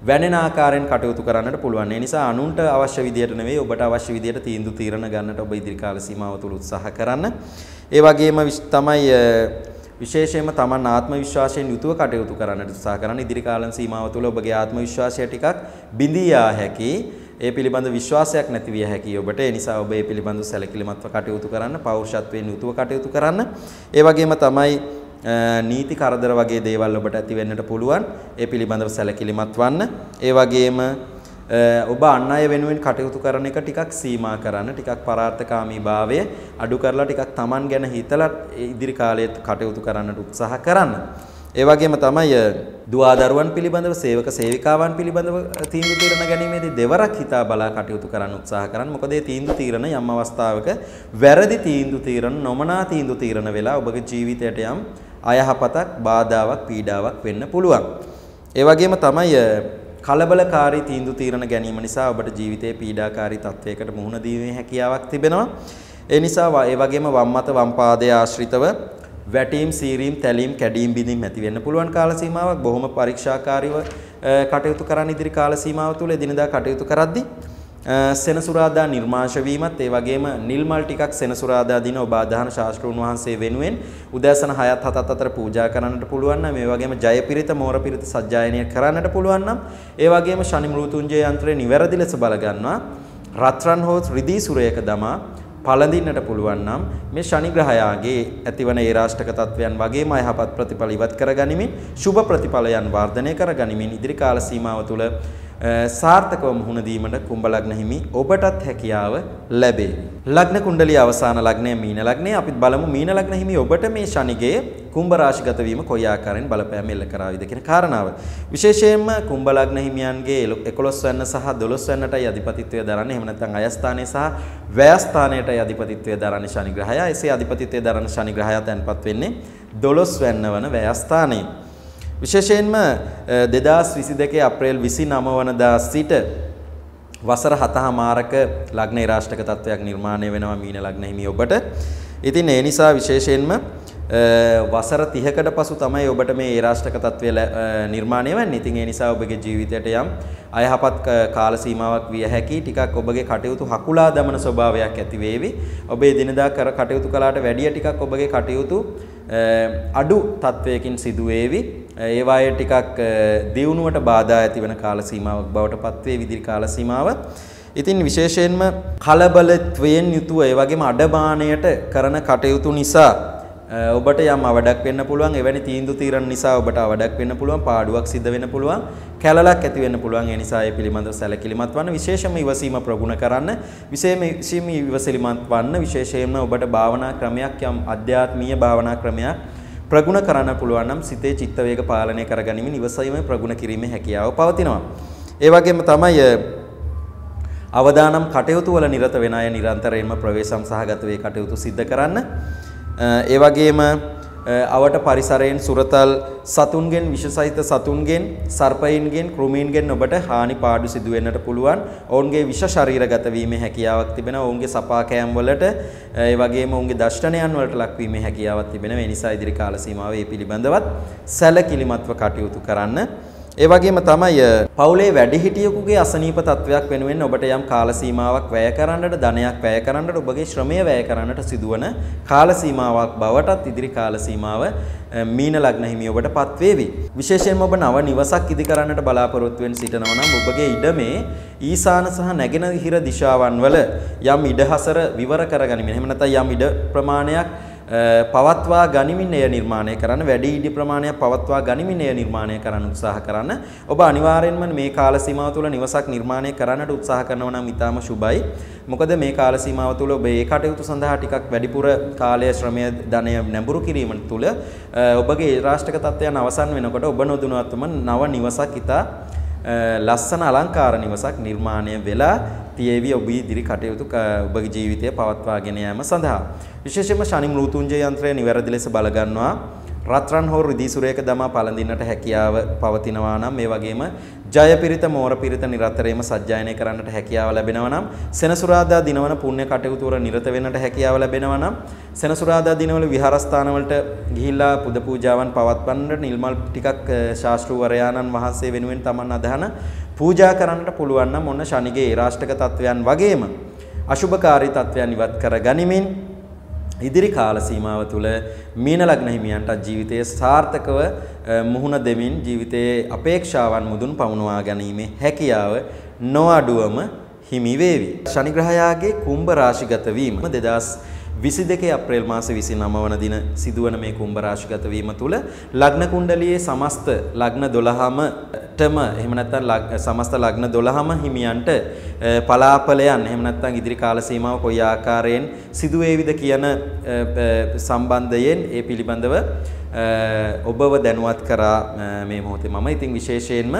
වැනෙන ආකාරයෙන් කටයුතු කරන්නට පුළුවන්. ඒ නිසා අනුන්ට අවශ්‍ය විදියට නෙවෙයි ඔබට අවශ්‍ය විදියට තීන්දුව తీරන ගන්නට ඔබ ඉදිරි කාල සීමාව තුළ උත්සාහ කරන්න. ඒ වගේම තමයි විශේෂයෙන්ම Taman ආත්ම විශ්වාසයෙන් යුතුව කටයුතු කරන්නට උත්සාහ කරන්න. ඉදිරි කාල සීමාව තුළ ඔබගේ ආත්ම විශ්වාසය ටිකක් බිඳී යා හැකි. ඒ පිළිබඳ විශ්වාසයක් නැති විය හැකියි ඔබට. ඒ නිසා ඔබ ඒ පිළිබඳව සැලකිලිමත්ව කටයුතු කරන්න, පෞරුෂත්වයෙන් යුතුව කටයුතු කරන්න. ඒ වගේම තමයි නීති කරදර වගේ දේවල් ඔබට ඇති වෙන්නට පුළුවන්. ඒ පිළිබඳව සැලකිලිමත් වන්න. ඒ වගේම ඔබ අන් අය වෙනුවෙන් කටයුතු කරන එක ටිකක් සීමා කරන්න, ටිකක් පරාර්ථකාමීභාවය අඩු කරලා ටිකක් Taman ගැන හිතලා ඉදිරි කාලයේ කටයුතු කරන්නට උත්සාහ කරන්න. ඒ වගේම තමයි දුවදරුවන් පිළිබඳව සේවක සේවිකාවන් පිළිබඳව තීන්දුව తీරන ගැනීමේදී දෙවරක් හිතා බලා කටයුතු කරන්න උත්සාහ කරන්න. මොකද මේ තීන්දුව తీරන යම් අවස්ථාවක වැරදි තීන්දුව తీරන නොමනා තීන්දුව తీරන වෙලා ඔබගේ ජීවිතයට යම් අයහපතක්, බාධාවක්, පීඩාවක් වෙන්න පුළුවන්. ඒ වගේම තමයි කලබලකාරී තීන්දුව తీරන ගැනීම නිසා ඔබට ජීවිතයේ පීඩාකාරී තත්වයකට මුහුණ දීමේ හැකියාවක් තිබෙනවා. ඒ නිසා ඒ වගේම වම් මත වම් පාදයේ ආශ්‍රිතව වැටීම්, සීරීම්, තැලීම්, කැඩීම්, බිඳීම් ඇති වෙන්න පුළුවන් කාල සීමාවක්. බොහොම පරීක්ෂාකාරීව කටයුතු කරන්න ඉදිරි කාල සීමාව තුළ එදිනදා කටයුතු කරද්දී සෙනසුරාදා නිර්මාංශ වීමත් ඒ වගේම නිල් මල් ටිකක් සෙනසුරාදා දින ඔබ ආදාන ශාස්ත්‍රූන් වහන්සේ වෙනුවෙන් උදෑසන 6ත් 7ත් අතර පූජා කරන්නට පුළුවන් නම්, ඒ වගේම ජයපිරිත මෝරපිරිත සජ්ජායනය කරන්නට පුළුවන් නම්, ඒ වගේම ශනි මෘතුංජය යන්ත්‍රය නිවැරදි ලෙස බලගන්නවා රත්රන් හෝ රිදී සුරයක දමා පළඳින්නට පුළුවන් නම් මේ ශනි ග්‍රහයාගේ ඇතිවන ඒරාෂ්ටක තත්වයන් වගේම අයහපත් ප්‍රතිඵල ඉවත් කරගනිමින් සුබ ප්‍රතිඵලයන් වර්ධනය කරගනිමින් ඉදිරි කාල සීමාව තුළ සාර්ථකව මුහුණ දීමට කුම්භ ලග්න හිමි ඔබටත් හැකියාව ලැබේ. ලග්න කුණ්ඩලිය අවසාන ලග්නය මීන ලග්නය. අපි බලමු මීන ලග්න හිමි ඔබට මේ ශනිගේ කුම්භ රාශිගත වීම කොයි ආකාරයෙන් බලපෑම් එල්ල කරාවිද කියන කාරණාව. විශේෂයෙන්ම කුම්භ ලග්න හිමියන්ගේ 11 වෙනි සහ 12 වෙනිටයි අධිපතිත්වය දරන්නේ. එහෙම නැත්නම් අයස්ථානයේ සහ වැයස්ථානයටයි අධිපතිත්වය දරන්නේ ශනි ග්‍රහයා. එසේ අධිපතිත්වය දරන ශනි ග්‍රහයා තැන්පත් වෙන්නේ 12 වෙනි වන වැයස්ථානයේ. විශේෂයෙන්ම 2022 අප්‍රේල් 29 වනදා සිට වසර 7මාරක ලග්න රාෂ්ටක තත්වයක් නිර්මාණය වෙනවා මීන ලග්න හිමි ඔබට. ඉතින් ඒ නිසා විශේෂයෙන්ම වසර 30කට පසු තමයි ඔබට මේ රාෂ්ටක තත්වය නිර්මාණය වෙන්නේ. ඉතින් ඒ නිසා ඔබගේ ජීවිතයට යම් අයහපත් කාල සීමාවක් විය හැකි. ටිකක් ඔබගේ කටයුතු හකුලා දමන ස්වභාවයක් ඇති වේවි. ඔබේ දිනදා කටයුතු කළාට වැඩිය ටිකක් ඔබගේ කටයුතු අඩු තත්වයකින් සිදු වේවි. ඒ වායේ ටිකක් දියුණුවට බාධා ඇති වෙන කාල සීමාවක් බවට පත් වේ විදිහි කාල සීමාව. ඉතින් විශේෂයෙන්ම කලබලත්වයෙන් යුතුව ඒ වගේම අඩබාණයට කරන කටයුතු නිසා ඔබට යම් අවඩක් වෙන්න පුළුවන්. එවැනි තීන්දුව తీරන නිසා ඔබට අවඩක් වෙන්න පුළුවන්. පාඩුවක් සිද්ධ වෙන්න පුළුවන්. කැලලක් ඇති වෙන්න පුළුවන්. ඒ නිසා ඒ පිළිබඳව සැලකිලිමත් වන්න. විශේෂම ඉවසීම ප්‍රගුණ කරන්න. විශේෂම ඉවසිලිමත් වන්න. විශේෂයෙන්ම ඔබට භාවනා ක්‍රමයක් යම් අධ්‍යාත්මීය භාවනා ක්‍රමයක් ප්‍රගුණ කරන්න පුළුවන් නම් සිතේ චිත්ත වේග පාලනය කරගනිමින් ඉවසීම ප්‍රගුණ කිරීමේ හැකියාව පවතිනවා. ඒ වගේම තමයි අවදානම් කටයුතු වල නිරත වෙන අය නිරන්තරයෙන්ම ප්‍රවේශම් සහගත වේ කටයුතු සිද්ධ කරන්න. ඒ වගේම අවට පරිසරයෙන් සුරතල් සතුන්ගෙන් විෂසහිත සතුන්ගෙන් සර්පයින්ගෙන් කෘමීන්ගෙන් ඔබට හානි පාඩු සිදු වෙන්නට පුළුවන්. ඔවුන්ගේ විෂ ශරීරගත වීමේ හැකියාවක් තිබෙනවා. ඔවුන්ගේ සපා කෑම් වලට ඒ වගේම ඔවුන්ගේ දෂ්ටනයන් වලට ලක්වීමේ හැකියාවක් තිබෙනවා. ඒ නිසා ඉදිරි කාල සීමාවේ මේ පිළිබඳවත් සැලකිලිමත්ව කටයුතු කරන්න. ඒ වගේම තමයි පවුලේ වැඩිහිටියෙකුගේ අසනීප තත්වයක් වෙනුවෙන් ඔබට යම් කාල සීමාවක් වැය කරන්නට ධනයක් වැය කරන්නට ඔබගේ ශ්‍රමය වැය කරන්නට සිදුවන කාල සීමාවක් බවටත් ඉදිරි කාල සීමාව මීන ලග්න හිමිය ඔබටපත් වේවි. විශේෂයෙන්ම ඔබ නව නිවසක් ඉදි කරන්නට බලාපොරොත්තු වෙන සිටනවා නම් ඔබගේ ඉඩමේ ඊසාන සහ නැගෙනහිර දිශාවන් වල යම් ඉඩහසර විවර කරගනිමින් එහෙම නැත්නම් යම් ඉඩ ප්‍රමාණයක් පවත්වා ගනිමින් එය නිර්මාණය කරන්න වැඩි ඉඩි ප්‍රමාණයක් පවත්වා ගනිමින් එය නිර්මාණය කරන්න උත්සාහ කරන්න. ඔබ අනිවාර්යෙන්ම මේ කාල සීමාව තුළ නිවසක් නිර්මාණය කරන්නට උත්සාහ කරනවා නම් ඊටාම සුබයි. මොකද මේ කාල සීමාව තුළ ඔබ ඒ කටයුතු සඳහා ටිකක් වැඩිපුර කාලය ශ්‍රමය ධනය නැඹුරු කිරීම තුළ ඔබගේ රාෂ්ට්‍රක තත්ත්වයන් අවසන් වෙනකොට ඔබ නොදුනවත්වම නව නිවසක් ඉතා ලස්සන අලංකාර නිවසක් නිර්මාණය වෙලා තියේවි ඔබ ඉදිරි කටයුතු ඔබගේ ජීවිතය පවත්වාගෙන යාම සඳහා. විශේෂයෙන්ම ශනි මෘතුංජය යන්ත්‍රය නිවැරදි ලෙස බලගන්නවා. රත්රන් හෝ රිදී සුරේක දමා පළඳින්නට හැකියාව පවතිනවා නම් මේ වගේම ජයපිරිත මෝරපිරිත නිරතරයෙන්ම සජ්ජායනය කරන්නට හැකියාව ලැබෙනවා නම් සෙනසුරාදා දිනවන පුණ්‍ය කටයුතු වල නිරත වෙන්නට හැකියාව ලැබෙනවා නම් සෙනසුරාදා දිනවල විහාරස්ථාන වලට ගිහිල්ලා පුද පූජාවන් පවත්වන්නට නිල්මල් ටිකක් ශාස්ත්‍රූවරයාණන් වහන්සේ වෙනුවෙන් තමන් අදහන පූජා කරන්නට පුළුවන් නම් ඔන්න ශනිගේ රාෂ්ටක තත්වයන් වගේම අශුභකාරී තත්වයන් ඉවත් කර ගනිමින් ඉදිරි කාල සීමාව තුළ මීන ලග්න හිමියන්ට ජීවිතයේ සාර්ථකව මුහුණ දෙමින් ජීවිතයේ අපේක්ෂාවන් මුදුන් පමුණවා ගැනීමේ හැකියාව නොඅඩුවම හිමි වේවි. ශනි ග්‍රහයාගේ කුම්භ රාශිගත වීම 2022 අප්‍රේල් මාස 29 වන දින සිදුවන මේ කුම්භ රාශිගත වීම තුළ ලග්න කුණ්ඩලියේ සමස්ත ලග්න 12ම ටම එහෙම නැත්නම් සමස්ත ලග්න 12ම හිමියන්ට පලාපලයන් එහෙම නැත්නම් ඉදිරි කාල සීමාව කොයි ආකාරයෙන් සිදු වේවිද කියන සම්බන්ධයෙන් ඒ පිළිබඳව ඔබව දැනුවත් කරා මේ මොහොතේ මම ඉතින් විශේෂයෙන්ම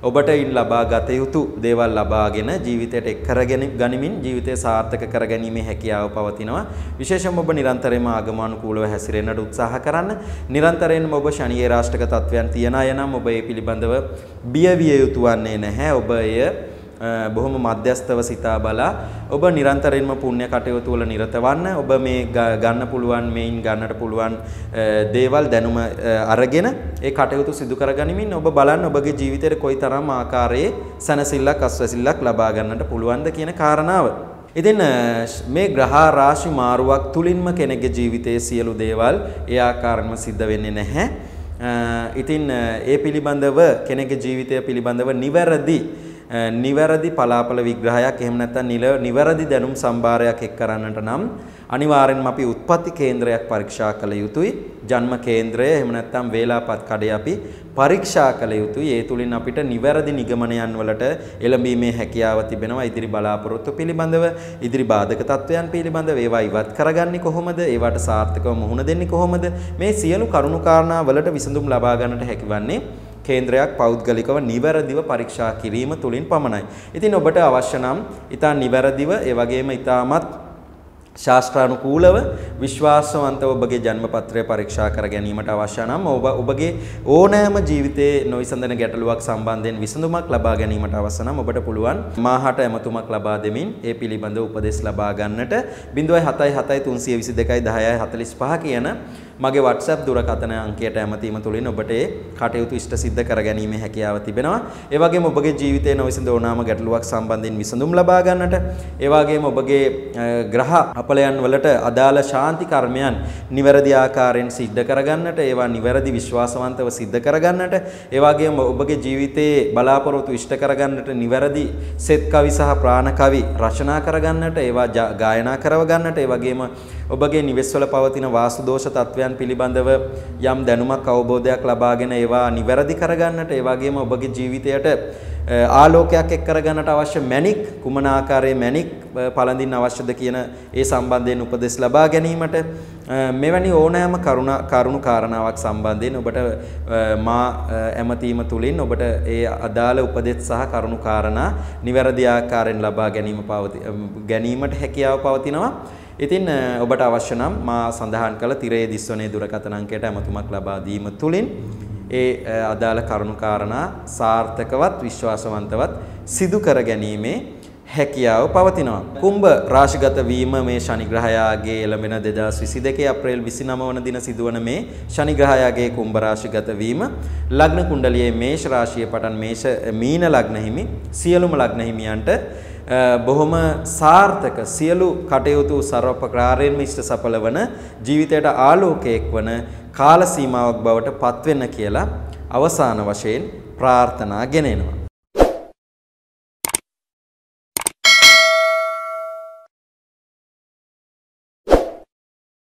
ඔබට ඉන් ලබා ගත යුතු දේවල් ලබාගෙන ජීවිතයට එක් කරගෙන ගනිමින් ජීවිතය සාර්ථක කරගැනීමේ හැකියාව පවතිනවා. විශේෂයෙන්ම ඔබ නිරන්තරයෙන්ම ආගමනුකූලව හැසිරෙන්නට උත්සාහ කරන්න. නිරන්තරයෙන්ම ඔබ ශනියේ රාෂ්ටක තත්වයන් තියන අය නම් ඔබ ඒ පිළිබඳව බිය විය යුතු වන්නේ නැහැ. ඔබ එය බොහොම මධ්‍යස්තව සිතා බලා ඔබ නිරන්තරයෙන්ම පුණ්‍ය කටයුතු වල නිරත වන්න. ඔබ මේ ගන්න පුළුවන් මේන් ගන්නට පුළුවන් දේවල් දැනුම අරගෙන ඒ කටයුතු සිදු කරගනිමින් ඔබ බලන්න ඔබගේ ජීවිතේට කොයිතරම් ආකාරයේ සැනසෙල්ලක් අස්වැසිල්ලක් ලබා ගන්නට පුළුවන්ද කියන කාරණාව. ඉතින් මේ ග්‍රහ රාශි මාරුවක් තුලින්ම කෙනෙකුගේ ජීවිතයේ සියලු දේවල් ඒ ආකාරයෙන්ම සිද්ධ වෙන්නේ නැහැ. ඉතින් ඒ පිළිබඳව කෙනෙකුගේ ජීවිතය පිළිබඳව නිවැරදි පලාපල විග්‍රහයක් එහෙම නැත්නම් නිවැරදි දැනුම් සම්භාරයක් එක් කරන්නට නම් අනිවාර්යෙන්ම අපි උත්පත්ති කේන්ද්‍රයක් පරීක්ෂා කළ යුතුයි. ජන්ම කේන්ද්‍රය එහෙම නැත්නම් වේලාපත් කඩේ අපි පරීක්ෂා කළ යුතුයි. ඒ තුලින් අපිට නිවැරදි නිගමනයන් වලට එළඹීමේ හැකියාව තිබෙනවා. ඉදිරි බලාපොරොත්තු පිළිබඳව, ඉදිරි බාධක තත්වයන් පිළිබඳව ඒවා ඉවත් කරගන්නේ කොහොමද? ඒවට සාර්ථකව මුහුණ දෙන්නේ කොහොමද? මේ සියලු කරුණු කාරණා වලට විසඳුම් ලබා ගන්නට හැකිවන්නේ කේන්ද්‍රයක් පෞද්ගලිකව නිවැරදිව පරීක්ෂා කිරීම තුලින් පමණයි. ඉතින් ඔබට අවශ්‍ය නම් ඊට නිවැරදිව ඒ වගේම ඊටමත් ශාස්ත්‍රානුකූලව විශ්වාසවන්තව ඔබගේ ජන්මපත්‍රය පරීක්ෂා කර ගැනීමට අවශ්‍ය නම් ඔබගේ ඕනෑම ජීවිතයේ නොවිසඳන ගැටලුවක් සම්බන්ධයෙන් විසඳුමක් ලබා ගැනීමට අවශ්‍ය නම් ඔබට පුළුවන් මාහට ඇමතුමක් ලබා දෙමින් ඒ පිළිබඳව උපදෙස් ලබා ගන්නට 077 322 1045 කියන මගේ WhatsApp දුරකථන අංකයට ඇමතීම තුළින් ඔබට ඒ කටයුතු ඉෂ්ට සිද්ධ කරගැනීමේ හැකියාව තිබෙනවා. ඒ වගේම ඔබගේ ජීවිතයේ නොවිසඳ ඕනෑම ගැටලුවක් සම්බන්ධයෙන් විසඳුම් ලබා ගන්නට, ඒ වගේම ඔබගේ ග්‍රහ අපලයන් වලට අදාළ ශාන්ති කර්මයන් නිවැරදි ආකාරයෙන් සිද්ධ කරගන්නට, ඒවා නිවැරදි විශ්වාසවන්තව සිද්ධ කරගන්නට, ඒ වගේම ඔබගේ ජීවිතයේ බලාපොරොත්තු ඉෂ්ට කරගන්නට නිවැරදි සෙත් කවි සහ ප්‍රාණ කවි රචනා කරගන්නට, ඒවා ගායනා කරව ගන්නට, ඒ වගේම ඔබගේ නිවෙස්වල පවතින වාස්තු දෝෂ තත්වයන් පිළිබඳව යම් දැනුමක් අවබෝධයක් ලබාගෙන ඒවා නිවැරදි කරගන්නට ඒ වගේම ඔබගේ ජීවිතයට ආලෝකයක් එක් කරගන්නට අවශ්‍ය මැණික් කුමන ආකාරයේ මැණික් පළඳින්න අවශ්‍යද කියන ඒ සම්බන්ධයෙන් උපදෙස් ලබා ගැනීමට මෙවැනි ඕනෑම කරුණු කාරණාවක් සම්බන්ධයෙන් ඔබට මා ඇමතීම තුලින් ඔබට ඒ අදාළ උපදෙස් සහ කරුණු කාරණා නිවැරදි ආකාරයෙන් ලබා ගැනීමට හැකියාව පවතිනවා. ඉතින් ඔබට අවශ්‍ය නම් මා සඳහන් කළ තිරයේ දිස්වනේ දුරකථන අංකයට ඇමතුමක් ලබා දීම තුලින් ඒ අදාළ කරුණු කාරණා සාර්ථකවත් විශ්වාසවන්තවත් සිදු කර ගැනීමේ හැකියාව පවතිනවා. කුම්භ රාශිගත වීම මේ ශනි ග්‍රහයාගේ එළඹෙන 2022 අප්‍රේල් 29 වන දින සිදුවන මේ ශනි ග්‍රහයාගේ කුම්භ රාශිගත වීම ලග්න කුණ්ඩලියේ මේෂ රාශිය පටන් මීන ලග්න හිමි සියලුම ලග්න හිමියන්ට බොහොම සාර්ථක සියලු කටයුතු ਸਰවපකාරයෙන්ම ඉෂ්ට සඵල වන ජීවිතයට ආලෝකයක් වන කාල සීමාවක් බවට පත් වෙන්න කියලා අවසාන වශයෙන් ප්‍රාර්ථනා ගෙනෙනවා.